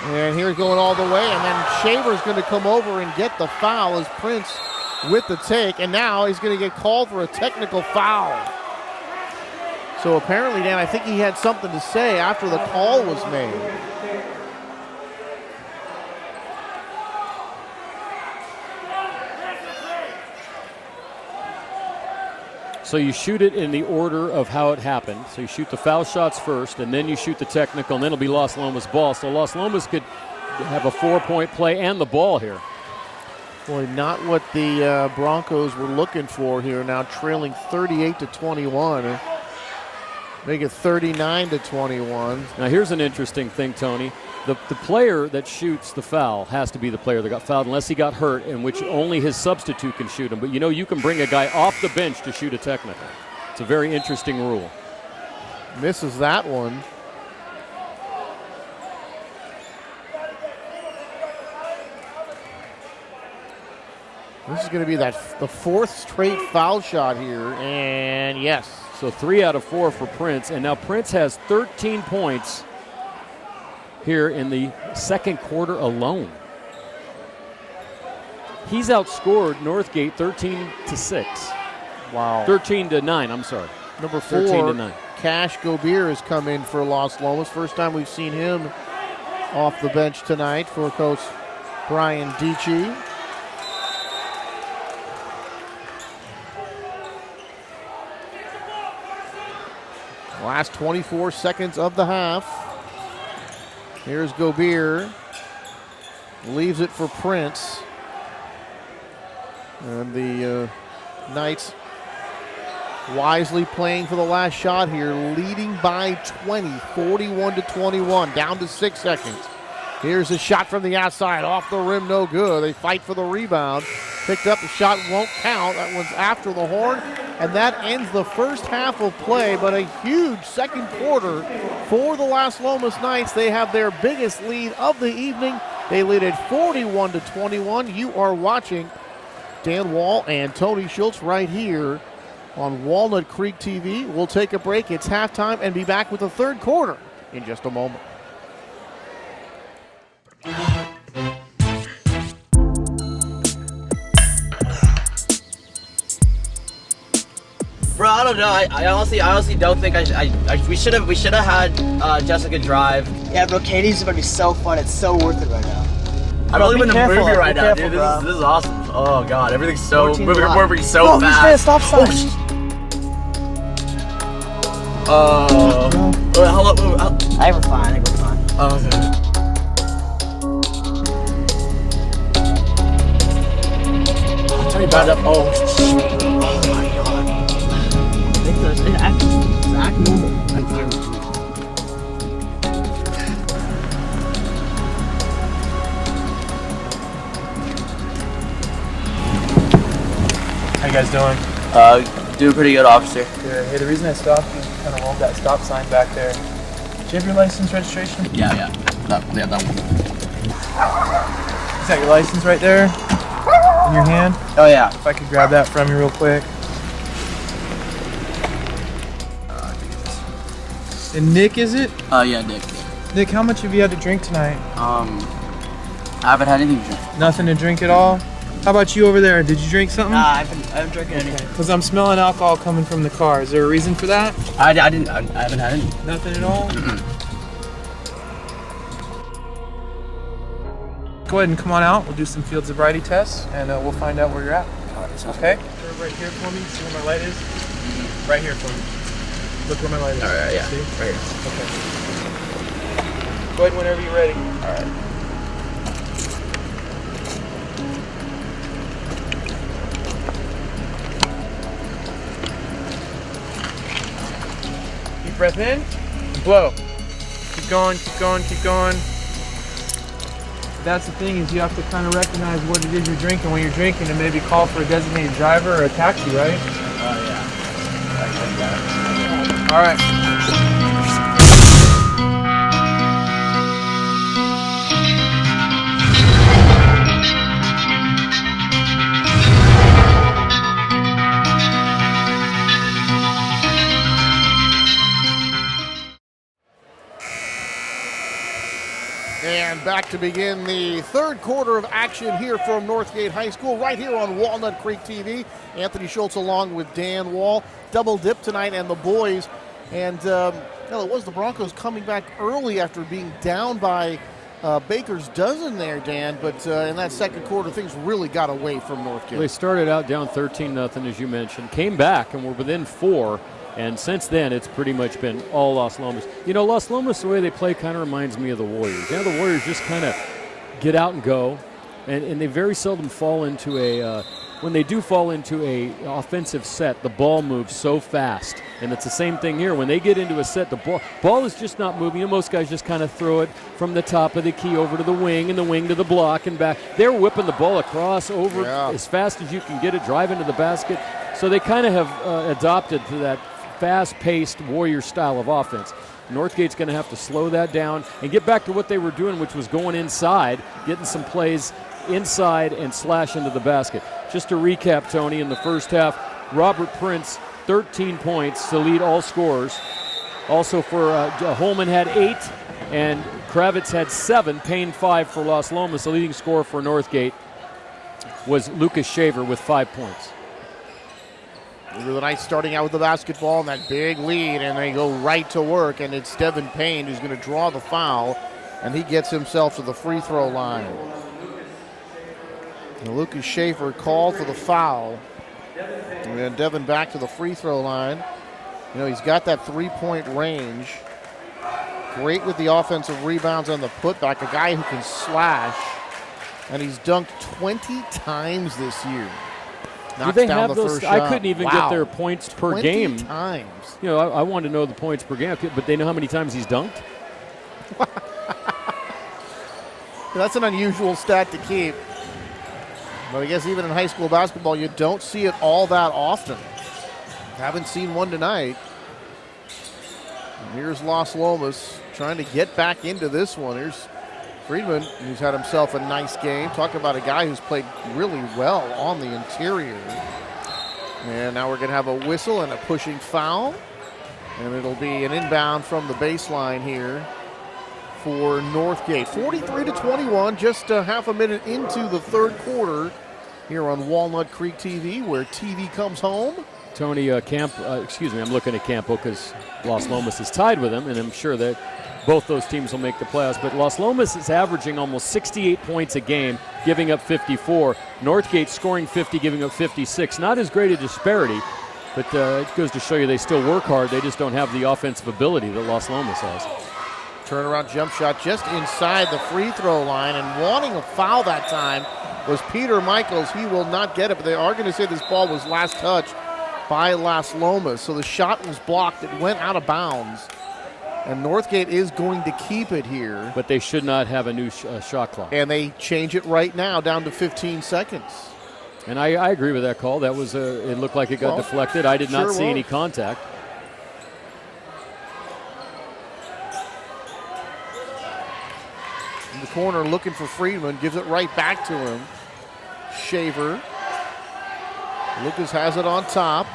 And here's going all the way, and then Shaver's going to come over and get the foul as Prince with the take, and now he's going to get called for a technical foul. So apparently, Dan, I think he had something to say after the call was made. So you shoot it in the order of how it happened. So you shoot the foul shots first, and then you shoot the technical, and then it'll be Las Lomas ball. So Las Lomas could have a 4-point play and the ball here. Boy, not what the Broncos were looking for here. Now trailing 38-21. Make it 39-21. Now here's an interesting thing, Tony. The player that shoots the foul has to be the player that got fouled unless he got hurt, in which only his substitute can shoot him. But you know, you can bring a guy off the bench to shoot a technical. It's a very interesting rule. Misses that one. This is going to be the 4th straight foul shot here, and yes. So 3 out of 4 for Prince, and now Prince has 13 points here in the second quarter alone. He's outscored Northgate 13-6. Wow. 13-9, I'm sorry. Number 4, 13-9. Cash Gobir has come in for Las Lomas. First time we've seen him off the bench tonight for Coach Brian Dietschy. Last 24 seconds of the half. Here's Gobir. Leaves it for Prince. And the Knights wisely playing for the last shot here, leading by 20, 41-21, down to 6 seconds. Here's a shot from the outside, off the rim, no good. They fight for the rebound. Picked up, the shot won't count. That one's after the horn, and that ends the first half of play, but a huge second quarter for the Las Lomas Knights. They have their biggest lead of the evening. They lead at 41-21. You are watching Dan Wall and Tony Schultz right here on Walnut Creek TV. We'll take a break. It's halftime and be back with the third quarter in just a moment. Bro, I don't know. I honestly don't think we should have had Jessica drive. Yeah, bro, Katie's gonna be so fun. It's so worth it right now. I'm living in the careful, movie right be now, careful, dude. bro. This is awesome. Oh god, everything's so 14 moving block. so Bro, he's fast. got a stop sign. Hello. I think we're fine. Okay. I'll tell you about it. Oh my god. I think it's act normal. How you guys doing? Doing pretty good, officer. Good. Hey, the reason I stopped you kind of rolled that stop sign back there. Do you have your license registration? Yeah. That one. Is that your license right there? In your hand? Oh yeah. If I could grab that from you real quick. And Nick, is it? Yeah, Nick. Nick, how much have you had to drink tonight? I haven't had anything to drink. Nothing to drink at all? How about you over there? Did you drink something? Nah, I haven't drinking anything. Because I'm smelling alcohol coming from the car. Is there a reason for that? I haven't had any. Nothing at all? Go ahead and come on out. We'll do some field sobriety tests, and we'll find out where you're at. Okay? Turn right here for me. See where my light is? Right here for me. Look where my light is. All right, yeah. See? Right here. Okay. Go ahead whenever you're ready. All right. Deep breath in, blow. Keep going, keep going, keep going. That's the thing, is you have to kind of recognize what it is you're drinking when you're drinking and maybe call for a designated driver or a taxi, right? Oh yeah. All right. And back to begin the third quarter of action here from Northgate High School, right here on Walnut Creek TV. Anthony Schultz along with Dan Wall. Double dip tonight and the boys. And it was the Broncos coming back early after being down by Baker's dozen there, Dan. But in that second quarter, things really got away from Northgate. Well, they started out down 13-0, as you mentioned, came back and were within 4. And since then, it's pretty much been all Las Lomas. You know, Las Lomas, the way they play kind of reminds me of the Warriors. You know, the Warriors just kind of get out and go, and they very seldom fall into a when they do fall into a offensive set, the ball moves so fast. And it's the same thing here. When they get into a set, the ball is just not moving. You know, most guys just kind of throw it from the top of the key over to the wing, and the wing to the block and back. They're whipping the ball across over as fast as you can get it, drive into the basket. So they kind of have adopted to that fast-paced Warrior style of offense. Northgate's going to have to slow that down and get back to what they were doing, which was going inside, getting some plays inside and slash into the basket. Just to recap, Tony, in the first half, Robert Prince, 13 points to lead all scorers. Also for Holman had 8, and Kravitz had 7, Payne 5 for Las Lomas. The leading scorer for Northgate was Lucas Shaver with 5 points. The Knights starting out with the basketball and that big lead, and they go right to work, and it's Devin Payne who's going to draw the foul, and he gets himself to the free throw line. And Lucas Schaefer called for the foul. And then Devin back to the free throw line. You know, he's got that three-point range. Great with the offensive rebounds on the putback, a guy who can slash, and he's dunked 20 times this year. Do they have those? I couldn't even get their points per 20 game. Times. You know, I wanted to know the points per game, but they know how many times he's dunked? That's an unusual stat to keep. But I guess even in high school basketball, you don't see it all that often. Haven't seen one tonight. And here's Las Lomas trying to get back into this one. Here's Friedman, who's had himself a nice game. Talk about a guy who's played really well on the interior. And now we're going to have a whistle and a pushing foul. And it'll be an inbound from the baseline here for Northgate. 43-21, just a half a minute into the third quarter here on Walnut Creek TV, where TV comes home. Tony I'm looking at Campo because Las Lomas is tied with him, and I'm sure that both those teams will make the playoffs. But Las Lomas is averaging almost 68 points a game, giving up 54. Northgate scoring 50, giving up 56. Not as great a disparity, but it goes to show you they still work hard. They just don't have the offensive ability that Las Lomas has. Turnaround jump shot just inside the free throw line, and wanting a foul that time was Peter Michaels. He will not get it, but they are going to say this ball was last touched by Las Lomas. So the shot was blocked. It went out of bounds. And Northgate is going to keep it here. But they should not have a new shot clock. And they change it right now down to 15 seconds. And I agree with that call. That was it looked like it got deflected. I did not see any contact. In the corner looking for Friedman, gives it right back to him. Shaver. Lucas has it on top.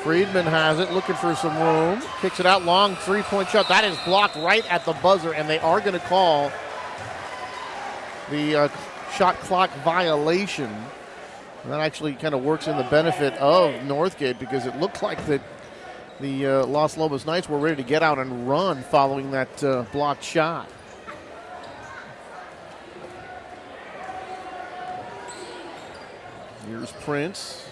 Friedman has it, looking for some room. Kicks it out long, three-point shot. That is blocked right at the buzzer, and they are going to call the shot clock violation. And that actually kind of works in the benefit of Northgate, because it looked like that the Las Lomas Knights were ready to get out and run following that blocked shot. Here's Prince.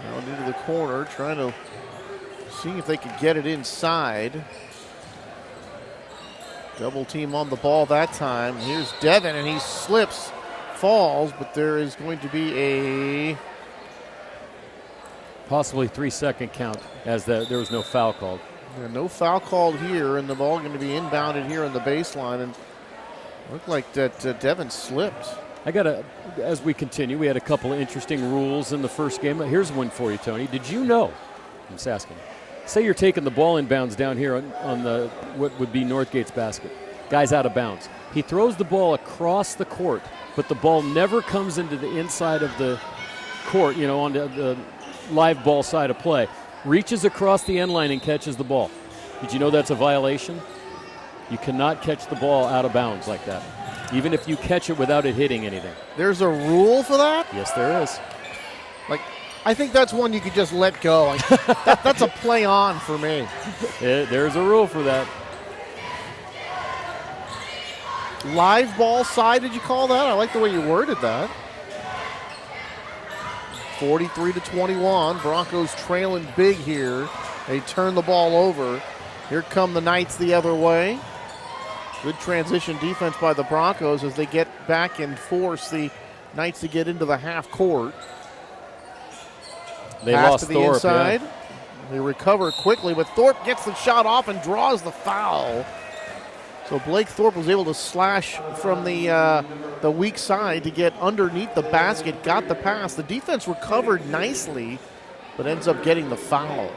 Now into the corner, trying to see if they could get it inside. Double team on the ball that time. Here's Devin, and he slips, falls, but there is going to be a possibly 3-second count, as there was no foul called. Yeah, no foul called here, and the ball going to be inbounded here on the baseline. And looked like that Devin slipped. As we continue, we had a couple of interesting rules in the first game. Here's one for you, Tony. Did you know, I'm just asking, say you're taking the ball inbounds down here on the what would be Northgate's basket. Guy's out of bounds. He throws the ball across the court, but the ball never comes into the inside of the court, on the live ball side of play. Reaches across the end line and catches the ball. Did you know that's a violation? You cannot catch the ball out of bounds like that, even if you catch it without it hitting anything. There's a rule for that? Yes, there is. I think that's one you could just let go. That's a play on for me. There's a rule for that. Live ball side, did you call that? I like the way you worded that. 43-21. Broncos trailing big here. They turn the ball over. Here come the Knights the other way. Good transition defense by the Broncos as they get back and force the Knights to get into the half court. They Pass lost to the Thorpe, inside. yeah. They recover quickly, but Thorpe gets the shot off and draws the foul. So Blake Thorpe was able to slash from the weak side to get underneath the basket, got the pass. The defense recovered nicely, but ends up getting the foul.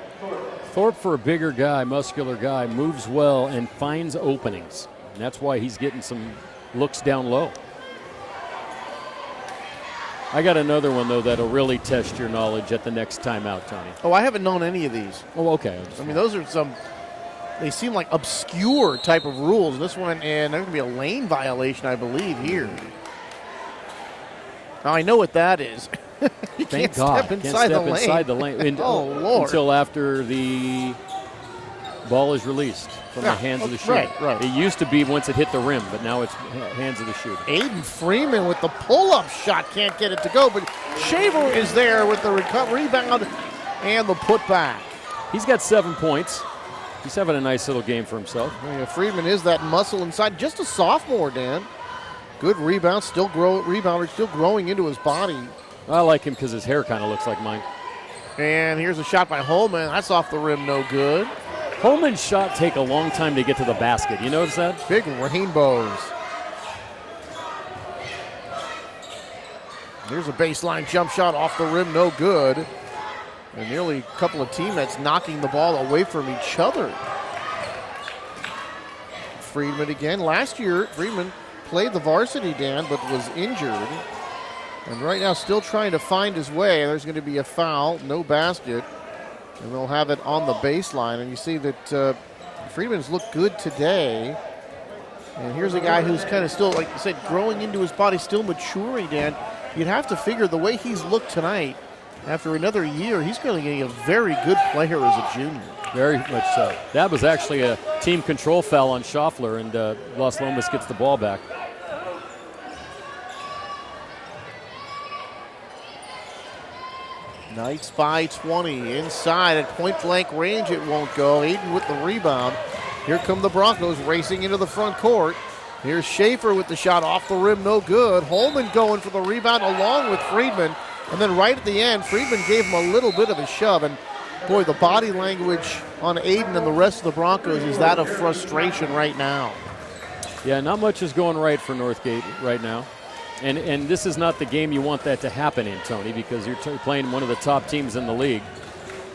Thorpe, for a bigger guy, muscular guy, moves well and finds openings. And that's why he's getting some looks down low. I got another one, though, that'll really test your knowledge at the next timeout, Tony. Oh, I haven't known any of these. Oh, okay. I mean, those are they seem like obscure type of rules. This one, and there's going to be a lane violation, I believe, here. Now, I know what that is. You Thank can't God. step inside the lane. Oh, Lord. Until after the ball is released from the hands of the shooter. Right. It used to be once it hit the rim, but now it's hands of the shooter. Aiden Freeman with the pull-up shot. Can't get it to go, but Shaver is there with the rebound and the putback. He's got 7 points. He's having a nice little game for himself. Yeah, Freeman is that muscle inside. Just a sophomore, Dan. Good rebound, still growing into his body. I like him because his hair kind of looks like mine. And here's a shot by Holman. That's off the rim, no good. Holman's shot take a long time to get to the basket. You notice that? Big rainbows. Here's a baseline jump shot off the rim, no good. And nearly a couple of teammates knocking the ball away from each other. Friedman again. Last year, Friedman played the varsity, Dan, but was injured. And right now still trying to find his way. There's going to be a foul, no basket. And they'll have it on the baseline. And you see that Friedman's looked good today. And here's a guy who's kind of still, like you said, growing into his body, still maturing, Dan. You'd have to figure the way he's looked tonight, after another year, he's going to be a very good player as a junior. Very much so. That was actually a team control foul on Schaffler, and Las Lomas gets the ball back. Knights by 20. Inside at point-blank range, it won't go. Aiden with the rebound. Here come the Broncos racing into the front court. Here's Schaefer with the shot off the rim, no good. Holman going for the rebound along with Friedman. And then right at the end, Friedman gave him a little bit of a shove. And boy, the body language on Aiden and the rest of the Broncos is that of frustration right now. Yeah, not much is going right for Northgate right now. And this is not the game you want that to happen in, Tony, because you're playing one of the top teams in the league,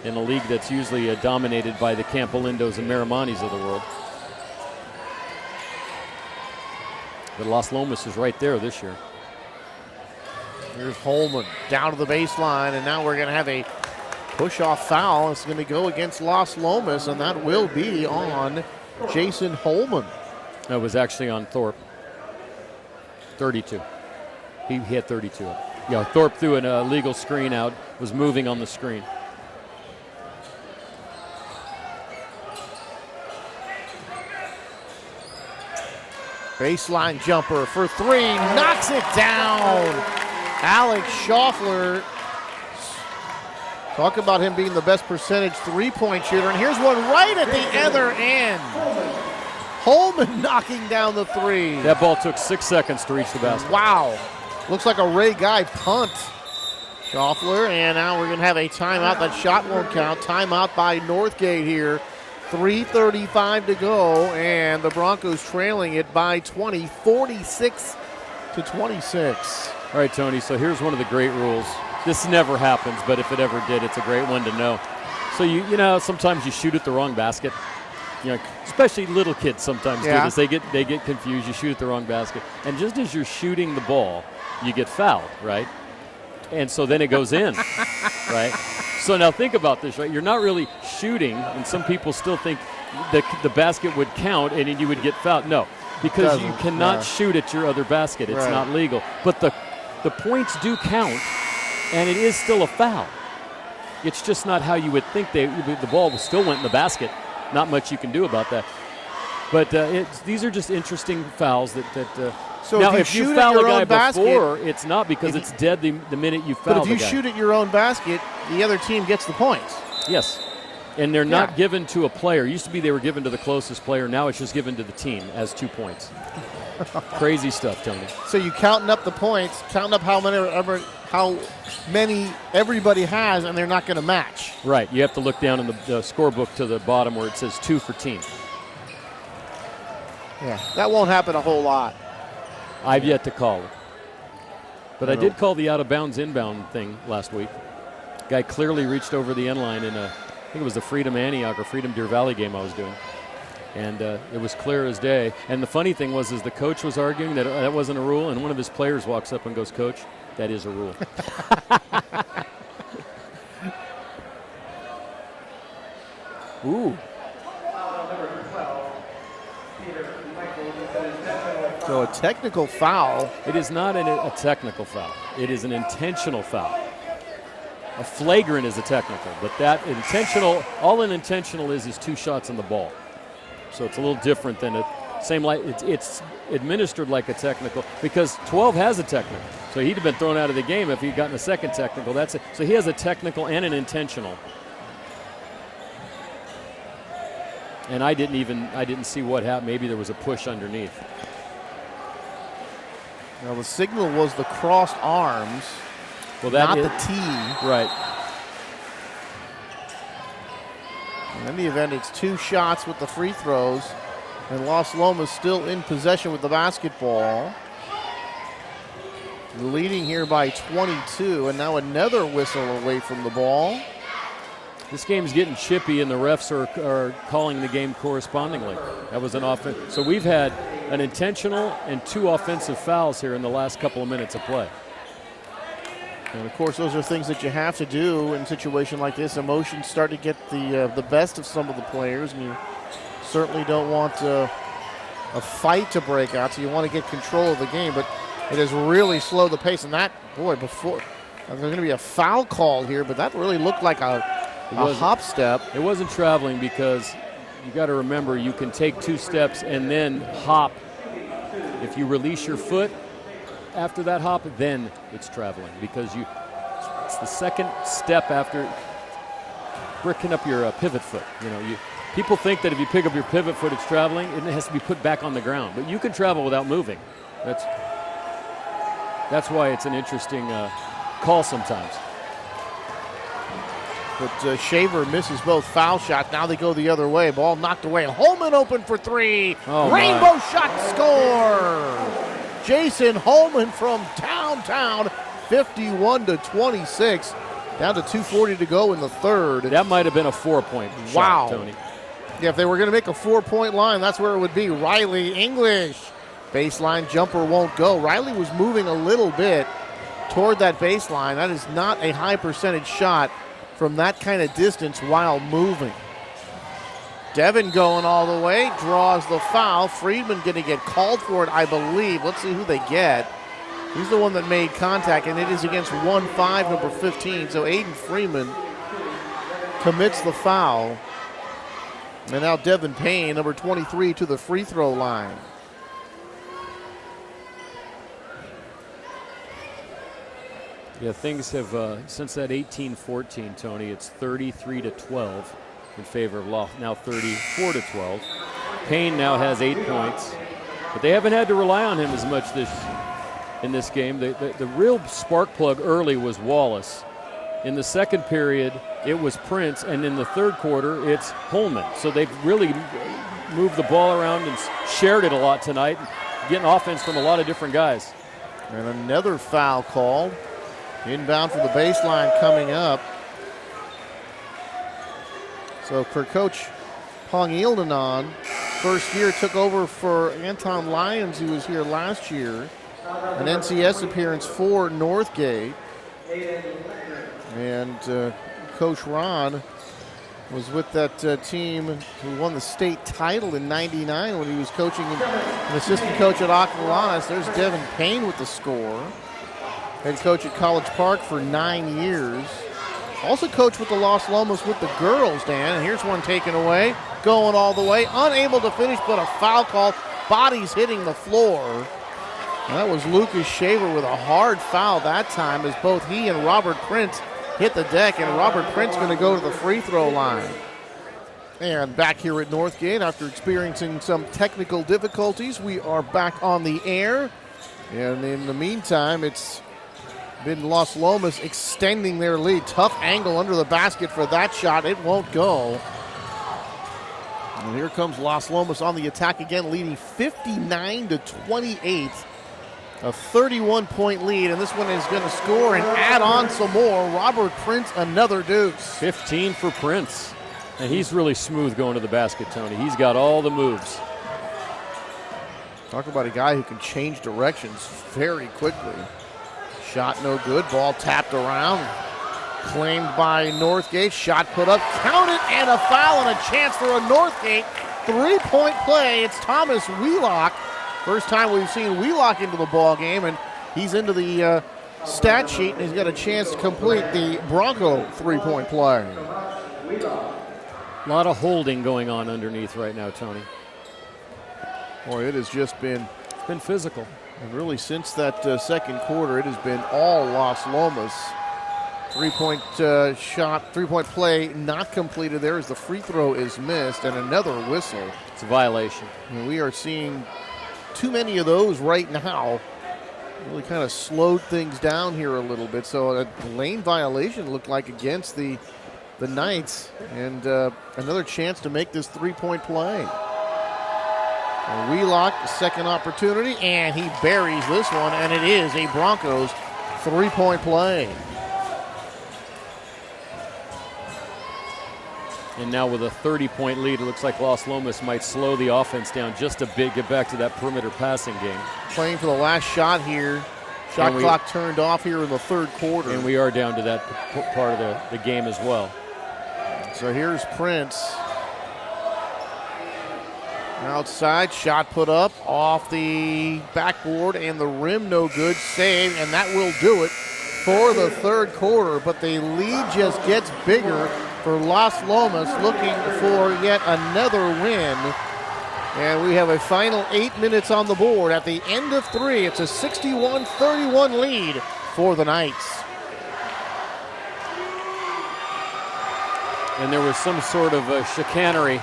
in a league that's usually dominated by the Campolindos and Marimanis of the world. But Las Lomas is right there this year. Here's Holman down to the baseline, and now we're going to have a push-off foul. It's going to go against Las Lomas, and that will be on Jason Holman. That was actually on Thorpe. 32. He hit 32. Yeah, Thorpe threw an illegal screen out, was moving on the screen. Baseline jumper for three, knocks it down. Alex Schaffler, talk about him being the best percentage three-point shooter, and here's one right at the other end. Holman knocking down the three. That ball took 6 seconds to reach the basket. Wow. Looks like a Ray Guy punt. Schaffler, and now we're going to have a timeout. That shot won't count. Timeout by Northgate here. 3:35 to go, and the Broncos trailing it by 20, 46-26. All right, Tony, so here's one of the great rules. This never happens, but if it ever did, it's a great one to know. So, you know, sometimes you shoot at the wrong basket. You know, especially little kids sometimes do this. They get confused. You shoot at the wrong basket. And just as you're shooting the ball, you get fouled, right? And so then it goes in, right? So now think about this, right? You're not really shooting, and some people still think that the basket would count and you would get fouled. No, because you cannot shoot at your other basket. It's not legal. But the points do count, and it is still a foul. It's just not how you would think the ball still went in the basket. Not much you can do about that. But these are just interesting fouls that so now, if you foul a your guy own basket, before, it's not because it's dead the minute you foul the guy. But if you shoot at your own basket, the other team gets the points. Yes. And they're not given to a player. It used to be they were given to the closest player. Now it's just given to the team as 2 points. Crazy stuff, Tony. So you counting up the points, counting up how many everybody has, and they're not going to match. Right. You have to look down in the scorebook to the bottom where it says 2 for team. Yeah, that won't happen a whole lot. I've yet to call it. But I did call the out-of-bounds inbound thing last week. Guy clearly reached over the end line in I think it was the Freedom Antioch or Freedom Deer Valley game I was doing. And it was clear as day. And the funny thing was the coach was arguing that that wasn't a rule, and one of his players walks up and goes, "Coach, that is a rule." Ooh. So a technical foul. It is not a technical foul. It is an intentional foul. A flagrant is a technical, but that intentional, all an intentional is 2 shots on the ball. So it's a little different than it's administered like a technical because 12 has a technical. So he'd have been thrown out of the game if he'd gotten a second technical. So he has a technical and an intentional. And I didn't see what happened. Maybe there was a push underneath. Now the signal was the crossed arms, not the tee. Right. In the event, it's 2 shots with the free throws, and Las Lomas still in possession with the basketball. Leading here by 22, and now another whistle away from the ball. This game's getting chippy, and the refs are calling the game correspondingly. That was an offense. So we've had an intentional and 2 offensive fouls here in the last couple of minutes of play. And of course, those are things that you have to do in a situation like this. Emotions start to get the best of some of the players, and you certainly don't want a fight to break out, so you want to get control of the game. But it has really slowed the pace, and that, boy, before there's going to be a foul call here, but that really looked like a hop step. It wasn't traveling because you got to remember you can take 2 steps and then hop. If you release your foot after that hop, then it's traveling because it's the second step after breaking up your pivot foot. People think that if you pick up your pivot foot, it's traveling. It has to be put back on the ground, but you can travel without moving. That's why it's an interesting call sometimes. But Shaver misses both foul shots. Now they go the other way. Ball knocked away. Holman open for 3. Oh, Rainbow shot score. Jason Holman from downtown, 51-26. Down to 2:40 to go in the third. That might have been a 4-point shot, Tony. Yeah, if they were going to make a 4-point line, that's where it would be. Riley English. Baseline jumper won't go. Riley was moving a little bit toward that baseline. That is not a high percentage shot from that kind of distance while moving. Devin going all the way, draws the foul. Friedman going to get called for it, I believe. Let's see who they get. He's the one that made contact, and it is against 1-5, number 15. So Aiden Freeman commits the foul. And now Devin Payne, number 23, to the free throw line. Yeah, things have, since that 18-14, Tony, it's 33-12 in favor of Law, now 34-12. Payne now has 8 points, but they haven't had to rely on him as much in this game. The real spark plug early was Wallace. In the second period, it was Prince, and in the third quarter, it's Holman. So they've really moved the ball around and shared it a lot tonight, getting offense from a lot of different guys. And another foul called. Inbound from the baseline coming up. So for Coach Pong Ildanon, first year took over for Anton Lyons, who was here last year. An NCS appearance for Northgate. And Coach Ron was with that team who won the state title in '99 when he was coaching an assistant coach at Ocalanas. There's Devin Payne with the score. Head coach at College Park for 9 years. Also coached with the Las Lomas with the girls, Dan. And here's one taken away, going all the way. Unable to finish, but a foul call. Bodies hitting the floor. And that was Lucas Shaver with a hard foul that time as both he and Robert Prince hit the deck. And Robert Prince going to go to the free throw line. And back here at Northgate, after experiencing some technical difficulties, we are back on the air. And in the meantime, it's been Las Lomas extending their lead. Tough angle under the basket for that shot. It won't go. And here comes Las Lomas on the attack again, leading 59-28. A 31-point lead, and this one is going to score and add on some more. Robert Prince, another deuce. 15 for Prince. And he's really smooth going to the basket, Tony. He's got all the moves. Talk about a guy who can change directions very quickly. Shot no good. Ball tapped around. Claimed by Northgate. Shot put up. Counted, and a foul and a chance for a Northgate three-point play. It's Thomas Wheelock. First time we've seen Wheelock into the ball game, and he's into the stat sheet, and he's got a chance to complete the Bronco three-point play. A lot of holding going on underneath right now, Tony. Boy, it has just been... It's been physical. And really, since that second quarter, it has been all Las Lomas. Three-point shot, three-point play not completed there as the free throw is missed, and another whistle. It's a violation. And we are seeing too many of those right now. Really kind of slowed things down here a little bit. So a lane violation looked like against the the Knights, and another chance to make this three-point play. Wheelock, second opportunity, and he buries this one, and it is a Broncos three-point play. And now with a 30-point lead, it looks like Las Lomas might slow the offense down just a bit, get back to that perimeter passing game. Playing for the last shot here. Shot clock turned off here in the third quarter. And we are down to that part of the game as well. So here's Prince. Outside, shot put up off the backboard, and the rim no good. Save, and that will do it for the third quarter. But the lead just gets bigger for Las Lomas, looking for yet another win. And we have a final 8 minutes on the board. At the end of three, it's a 61-31 lead for the Knights. And there was some sort of a chicanery.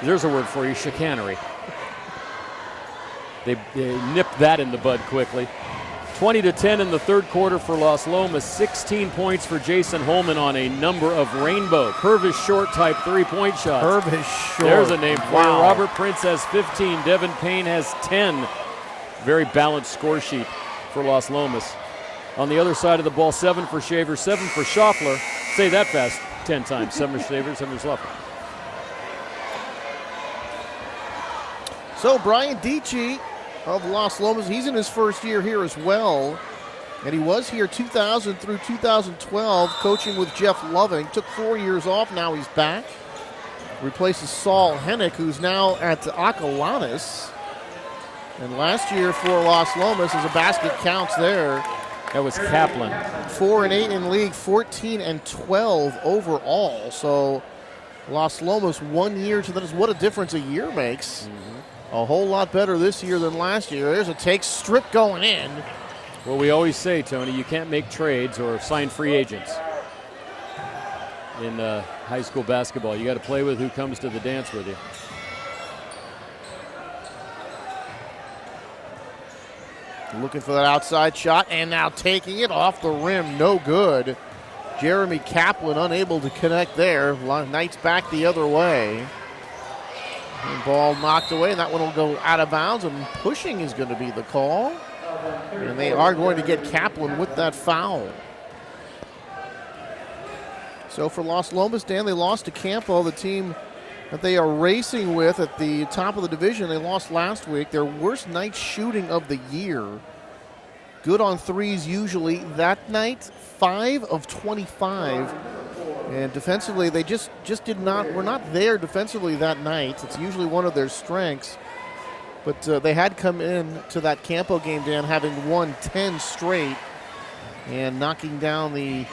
There's a word for you, chicanery. They nipped that in the bud quickly. 20-10 in the third quarter for Las Lomas. 16 points for Jason Holman on a number of rainbow, curvish short type three-point shots. Curvish short. There's a name for you. Robert Prince has 15. Devin Payne has 10. Very balanced score sheet for Las Lomas. On the other side of the ball, 7 for Shaver, 7 for Schaffler. Say that fast 10 times. 7 for Shaver, 7 for Schaffler. So Brian Dietschy of Las Lomas, he's in his first year here as well. And he was here 2000 through 2012, coaching with Jeff Loving. Took 4 years off, now he's back. Replaces Saul Hennick, who's now at Acalanes. And last year for Las Lomas, as a basket counts there. That was Kaplan. 4-8 in league, 14-12 overall. So Las Lomas 1 year to that is what a difference a year makes. A whole lot better this year than last year. There's a take strip going in. Well, we always say, Tony, you can't make trades or sign free agents in high school basketball. You got to play with who comes to the dance with you. Looking for that outside shot, and now taking it off the rim. No good. Jeremy Kaplan unable to connect there. Knights back the other way. And ball knocked away, and that one will go out of bounds, and pushing is going to be the call. And they are going to get Kaplan with that foul. So for Las Lomas, Dan, they lost to Campo, the team that they are racing with at the top of the division. They lost last week. Their worst night shooting of the year. Good on threes usually. That night, 5 of 25. And defensively, they just were not there defensively that night. It's usually one of their strengths. But they had come in to that Campo game, Dan, having won 10 straight. And knocking down the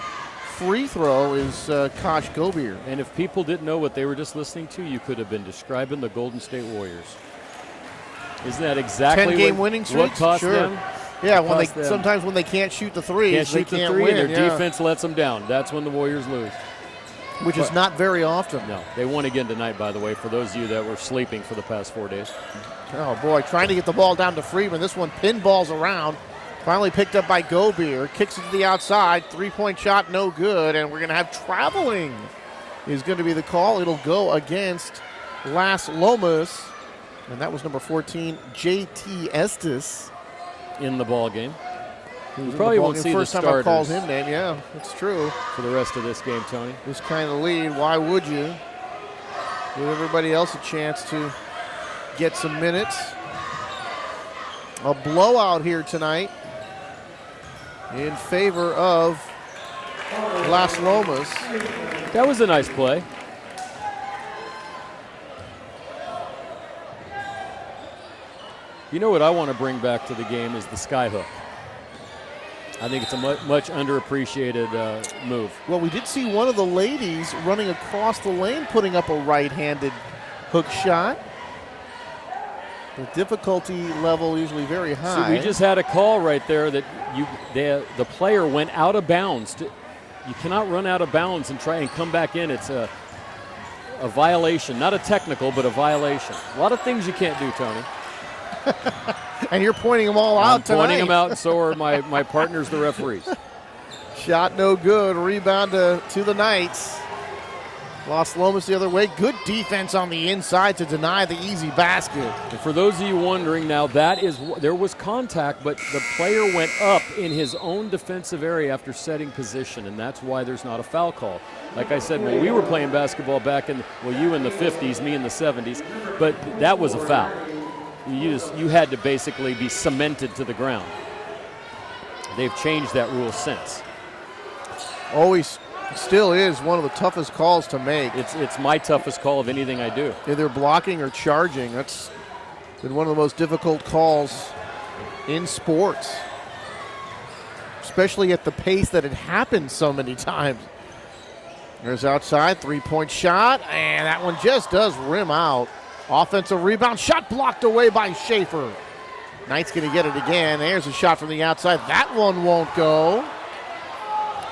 free throw is Kosh Gobier. And if people didn't know what they were just listening to, you could have been describing the Golden State Warriors. Isn't that exactly 10-game winning what streaks? cost Sure. them? Yeah, when sometimes when they can't shoot the threes, they can't win. Their defense lets them down. That's when the Warriors lose. Which is not very often. No, they won again tonight, by the way, for those of you that were sleeping for the past 4 days. Oh, boy, trying to get the ball down to Freeman. This one pinballs around. Finally picked up by Gobier. Kicks it to the outside. Three-point shot, no good. And we're going to have traveling is going to be the call. It'll go against Las Lomas. And that was number 14, J.T. Estes. In the ball game. We probably won't see first the time I called starters. him name. Yeah, it's true. For the rest of this game, Tony. This kind of lead, why would you? Give everybody else a chance to get some minutes. A blowout here tonight in favor of Las Lomas. That was a nice play. You know what I want to bring back to the game is the skyhook. I think it's a much underappreciated move. Well, we did see one of the ladies running across the lane, putting up a right-handed hook shot. The difficulty level usually very high. See, we just had a call right there that the player went out of bounds. You cannot run out of bounds and try and come back in. It's a violation, not a technical, but a violation. A lot of things you can't do, Tony. And you're pointing them all out tonight. I'm pointing them out, and so are my partners, the referees. Shot no good. Rebound to the Knights. Las Lomas the other way. Good defense on the inside to deny the easy basket. And for those of you wondering now, there was contact, but the player went up in his own defensive area after setting position, and that's why there's not a foul call. Like I said, when we were playing basketball back in, you in the 50s, me in the 70s, but that was a foul. You had to basically be cemented to the ground. They've changed that rule since. Always still is one of the toughest calls to make. It's my toughest call of anything I do. Either blocking or charging. That's been one of the most difficult calls in sports, especially at the pace that it happens so many times. There's outside, three-point shot, and that one just does rim out. Offensive rebound, shot blocked away by Schaefer. Knight's going to get it again. There's a shot from the outside. That one won't go.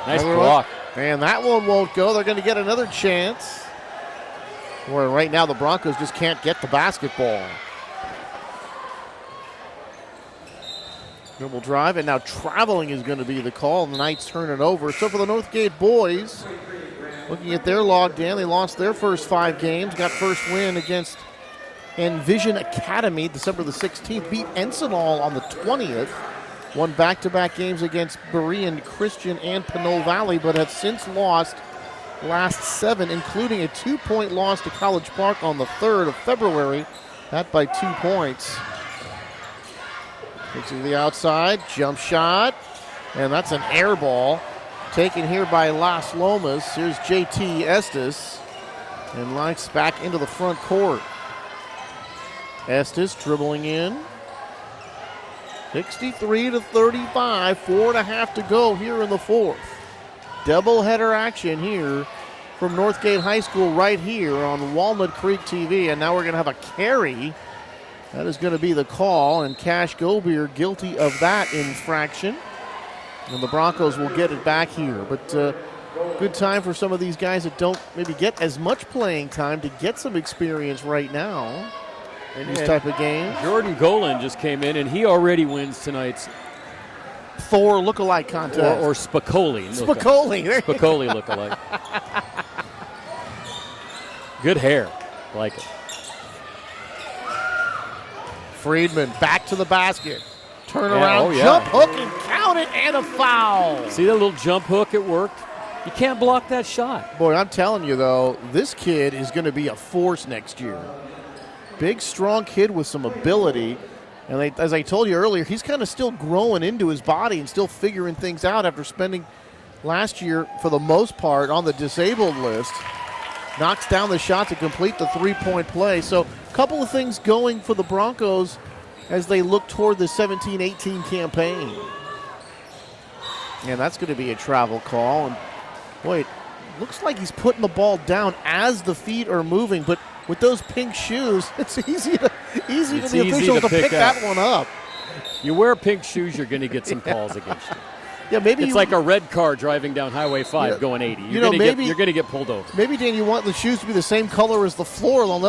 Nice block. And that one won't go. They're going to get another chance. Where right now the Broncos just can't get the basketball. Dribble drive, and now traveling is going to be the call. The Knights turn it over. So for the Northgate boys, looking at their log, Dan, they lost their first 5 games. Got first win against Envision Academy December the 16th. Beat Encinal on the 20th. Won back-to-back games against Berean Christian and Pinole Valley, but have since lost last 7, including a 2-point loss to College Park on the 3rd of February. That by 2 points. Takes it to the outside, jump shot, and that's an air ball. Taken here by Las Lomas. Here's JT Estes, and Lights back into the front court. Estes dribbling in. 63-35, 4.5 to go here in the 4th. Doubleheader action here from Northgate High School right here on Walnut Creek TV. And now we're going to have a carry. That is going to be the call, and Cash Gobier guilty of that infraction. And the Broncos will get it back here. But good time for some of these guys that don't maybe get as much playing time to get some experience right now. In these type of games. Jordan Golan just came in, and he already wins tonight's Thor lookalike contest. Or Spicoli. Spicoli lookalike. Good hair. Like it. Friedman back to the basket. Turn around, jump hook, and count it, and a foul. See that little jump hook? It worked. You can't block that shot. Boy, I'm telling you, though, this kid is going to be a force next year. Big, strong kid with some ability. And as I told you earlier, he's kind of still growing into his body and still figuring things out after spending last year, for the most part, on the disabled list. Knocks down the shot to complete the three-point play. So a couple of things going for the Broncos as they look toward the 17-18 campaign. And that's going to be a travel call. And boy, it looks like he's putting the ball down as the feet are moving, but with those pink shoes, it's easy for the officials to pick that one up. You wear pink shoes, you're going to get some calls against you. Yeah, maybe it's like a red car driving down Highway 5 going 80. You're going to get pulled over. Maybe, Dan, you want the shoes to be the same color as the floor, and they'll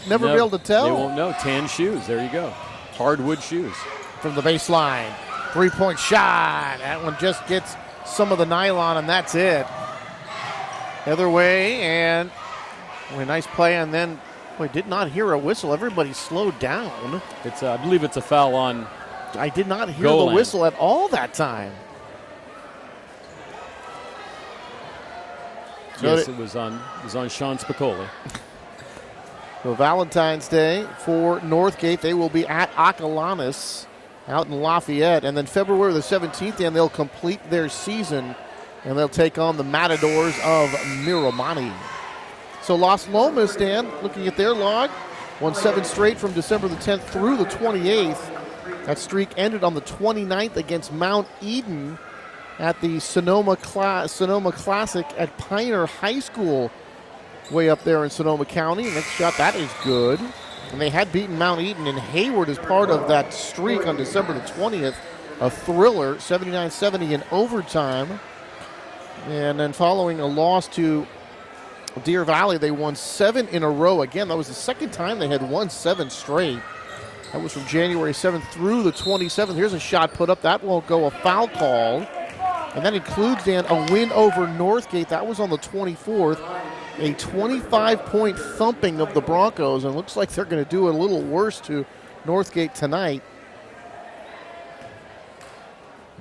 never be able to tell. They won't know. Tan shoes. There you go. Hardwood shoes. From the baseline, three-point shot. That one just gets some of the nylon, and that's it. Other way, and a nice play, and then did not hear a whistle. Everybody slowed down. I believe it's a foul on. I did not hear Golan. the whistle at all that time. Yes, it was on Sean Spicoli. So Valentine's Day for Northgate, they will be at Acalanes out in Lafayette, and then February the 17th, and they'll complete their season, and they'll take on the Matadors of Miramani. So Las Lomas, Dan, looking at their log, won 7 straight from December the 10th through the 28th. That streak ended on the 29th against Mount Eden at the Sonoma Classic at Pioneer High School, way up there in Sonoma County. Next shot, that is good. And they had beaten Mount Eden in Hayward as part of that streak on December the 20th. A thriller, 79-70 in overtime. And then following a loss to Deer Valley, they won 7 in a row. Again, that was the second time they had won 7 straight. That was from January 7th through the 27th. Here's a shot put up. That won't go. A foul call. And that includes, Dan, a win over Northgate. That was on the 24th. a 25-point thumping of the Broncos, and looks like they're going to do a little worse to Northgate tonight.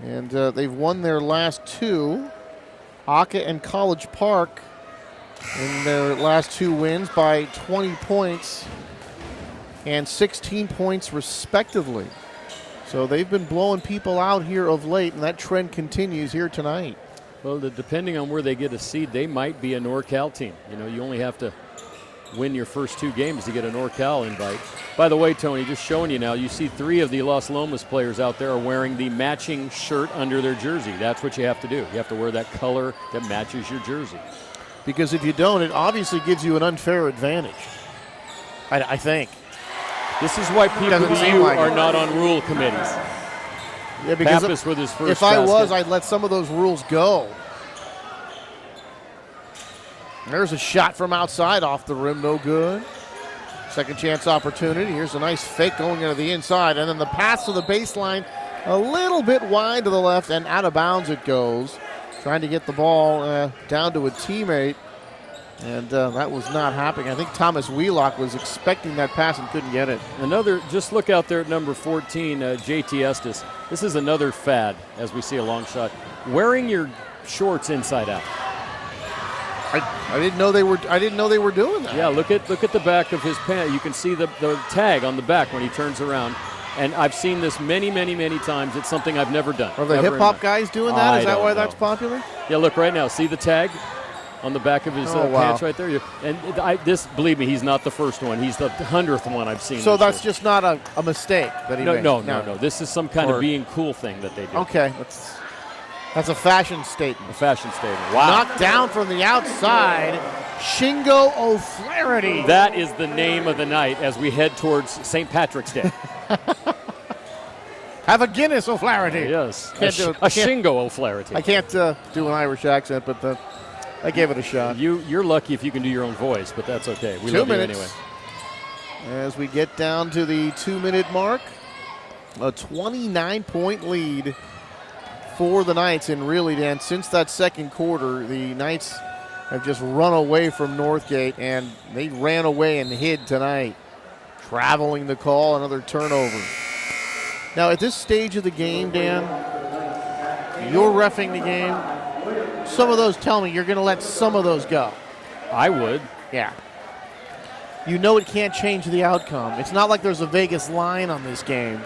And they've won their last two. Aka and College Park in their last two wins by 20 points and 16 points respectively. So they've been blowing people out here of late, and that trend continues here tonight. Well, depending on where they get a seed, they might be a NorCal team. You know, you only have to win your first two games to get a NorCal invite. By the way, Tony, just showing you now, you see 3 of the Las Lomas players out there are wearing the matching shirt under their jersey. That's what you have to do. You have to wear that color that matches your jersey. Because if you don't, it obviously gives you an unfair advantage, I think. This is why people Doesn't like seem you like are it. not on rule committees. Yeah, because Pappas with his first if I was, basket. I'd let some of those rules go. There's a shot from outside off the rim, no good. Second chance opportunity. Here's a nice fake going into the inside, and then the pass to the baseline a little bit wide to the left, and out of bounds it goes. Trying to get the ball down to a teammate, and that was not happening. I think Thomas Wheelock was expecting that pass and couldn't get it. Another, just look out there at number 14, JT Estes. This is another fad, as we see a long shot. Wearing your shorts inside out. I didn't know they were doing that. Yeah, look at the back of his pant. You can see the tag on the back when he turns around. And I've seen this many, many, many times. It's something I've never done. Are the Ever hip hop in my- guys doing that? I Is that don't why know. that's popular? Yeah, look right now. See the tag on the back of his Oh, wow. pants right there? And this, believe me, he's not the first one. He's the 100th one I've seen. So this that's year. just not a mistake that he made? No. This is some kind Or- of being cool thing that they do. Okay, that's a fashion statement. A fashion statement. Wow. Knocked down from the outside, Shingo O'Flaherty. That is the name of the night as we head towards St. Patrick's Day. Have a Guinness O'Flaherty. Yes. Can't do it. A Shingo O'Flaherty. I can't do an Irish accent, but I gave it a shot. You're lucky if you can do your own voice, but that's okay. We 2 love minutes. you anyway. As we get down to the 2-minute mark, a 29-point lead for the Knights. And really, Dan, since that second quarter, the Knights have just run away from Northgate, and they ran away and hid tonight. Traveling the call, another turnover. Now, at this stage of the game, Dan, you're reffing the game. Some of those tell me you're going to let some of those go. I would. Yeah. You know it can't change the outcome. It's not like there's a Vegas line on this game.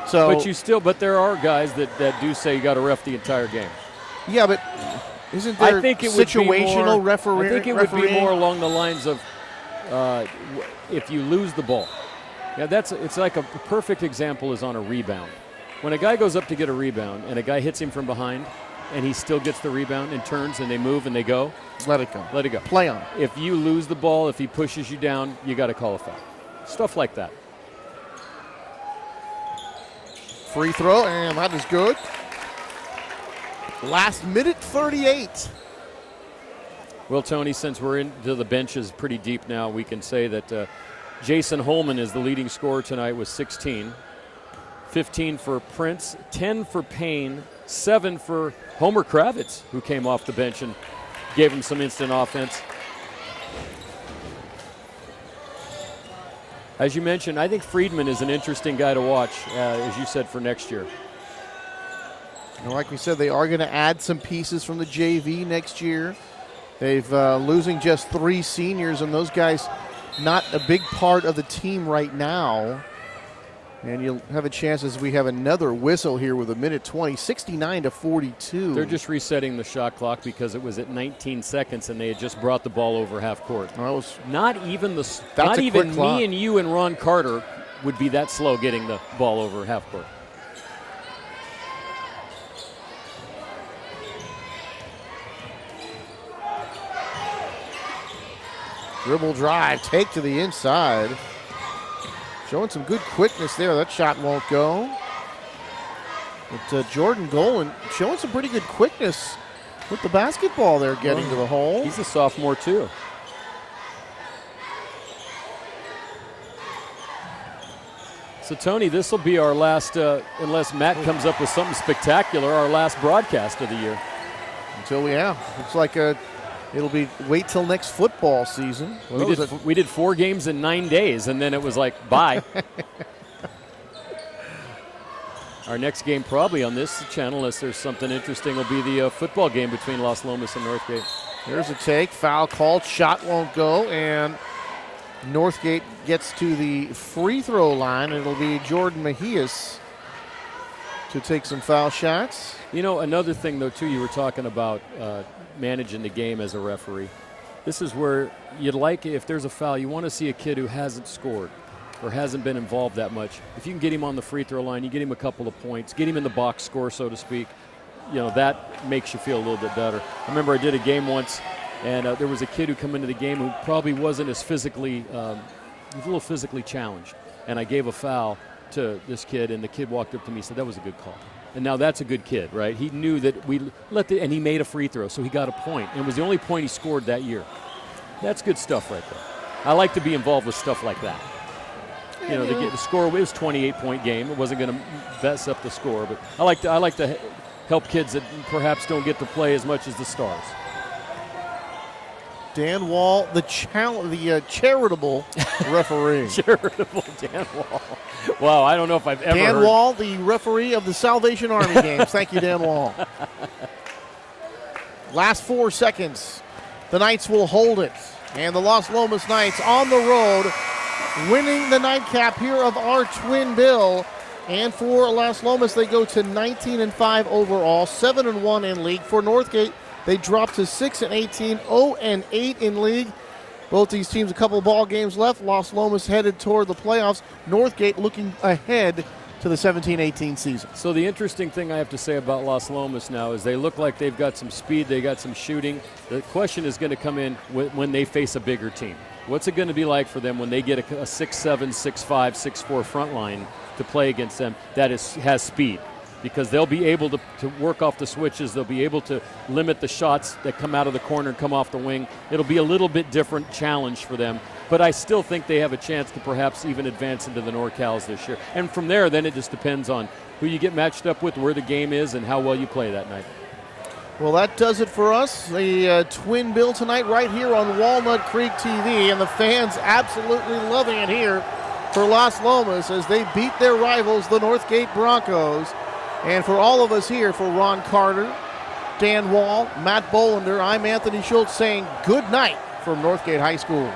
So, But there are guys that do say you got to ref the entire game. yeah, but isn't there I think it would situational be more, referee? I think it would be more along the lines of if you lose the ball. Yeah, it's like a perfect example is on a rebound. When a guy goes up to get a rebound and a guy hits him from behind and he still gets the rebound and turns and they move and they go, Let it go. let it go. Play on. If you lose the ball, if he pushes you down, you got to call a foul. Stuff like that. Free throw, and that is good. Last minute 38. Well, Tony, since we're into the benches pretty deep now, we can say that Jason Holman is the leading scorer tonight with 16. 15 for Prince, 10 for Payne, 7 for Homer Kravitz, who came off the bench and gave him some instant offense. As you mentioned, I think Friedman is an interesting guy to watch, as you said, for next year. And like we said, they are going to add some pieces from the JV next year. They've losing just 3 seniors, and those guys not a big part of the team right now. And you'll have a chance as we have another whistle here with a minute 20, 69-42. They're just resetting the shot clock because it was at 19 seconds and they had just brought the ball over half court. Not even me and you and Ron Carter would be that slow getting the ball over half court. Dribble drive, take to the inside. Showing some good quickness there. That shot won't go. But Jordan Golan showing some pretty good quickness with the basketball there, getting to the hole. He's a sophomore too. So Tony, this will be our last, unless Matt comes up with something spectacular, our last broadcast of the year. Until we have. Looks like a It'll be wait till next football season. We did 4 games in 9 days, and then it was like, bye. Our next game probably on this channel, unless there's something interesting, will be the football game between Las Lomas and Northgate. Here's a take, foul called, shot won't go, and Northgate gets to the free throw line. It'll be Jordan Mejias to take some foul shots. You know, another thing, though, too, you were talking about managing the game as a referee. This is where you'd like, if there's a foul, you want to see a kid who hasn't scored or hasn't been involved that much. If you can get him on the free throw line, you get him a couple of points, get him in the box score, so to speak, you know, that makes you feel a little bit better. I remember I did a game once, and there was a kid who come into the game who probably wasn't as physically, he was a little physically challenged. And I gave a foul to this kid, and the kid walked up to me and said, that was a good call. And now that's a good kid, right? He knew that and he made a free throw, so he got a point. And it was the only point he scored that year. That's good stuff right there. I like to be involved with stuff like that. You know, the score was a 28-point game. It wasn't going to mess up the score, but I like to help kids that perhaps don't get to play as much as the stars. Dan Wall, the charitable referee. Charitable Dan Wall. Wow, I don't know if I've ever Dan heard. Wall, the referee of the Salvation Army games. Thank you, Dan Wall. Last 4 seconds. The Knights will hold it. And the Las Lomas Knights on the road, winning the nightcap here of our twin bill. And for Las Lomas, they go to 19-5 overall, 7-1 in league. For Northgate, they drop to 6-18, 0-8 in league. Both these teams a couple ball games left. Las Lomas headed toward the playoffs. Northgate looking ahead to the 17-18 season. So the interesting thing I have to say about Las Lomas now is they look like they've got some speed, they got some shooting. The question is going to come in when they face a bigger team. What's it going to be like for them when they get a 6'7", 6'5", 6'4" front line to play against them that has speed? Because they'll be able to work off the switches. They'll be able to limit the shots that come out of the corner and come off the wing. It'll be a little bit different challenge for them. But I still think they have a chance to perhaps even advance into the NorCals this year. And from there, then it just depends on who you get matched up with, where the game is, and how well you play that night. Well, that does it for us. The twin bill tonight right here on Walnut Creek TV. And the fans absolutely loving it here for Las Lomas as they beat their rivals, the Northgate Broncos. And for all of us here, for Ron Carter, Dan Wall, Matt Bolander, I'm Anthony Schultz saying good night from Northgate High School.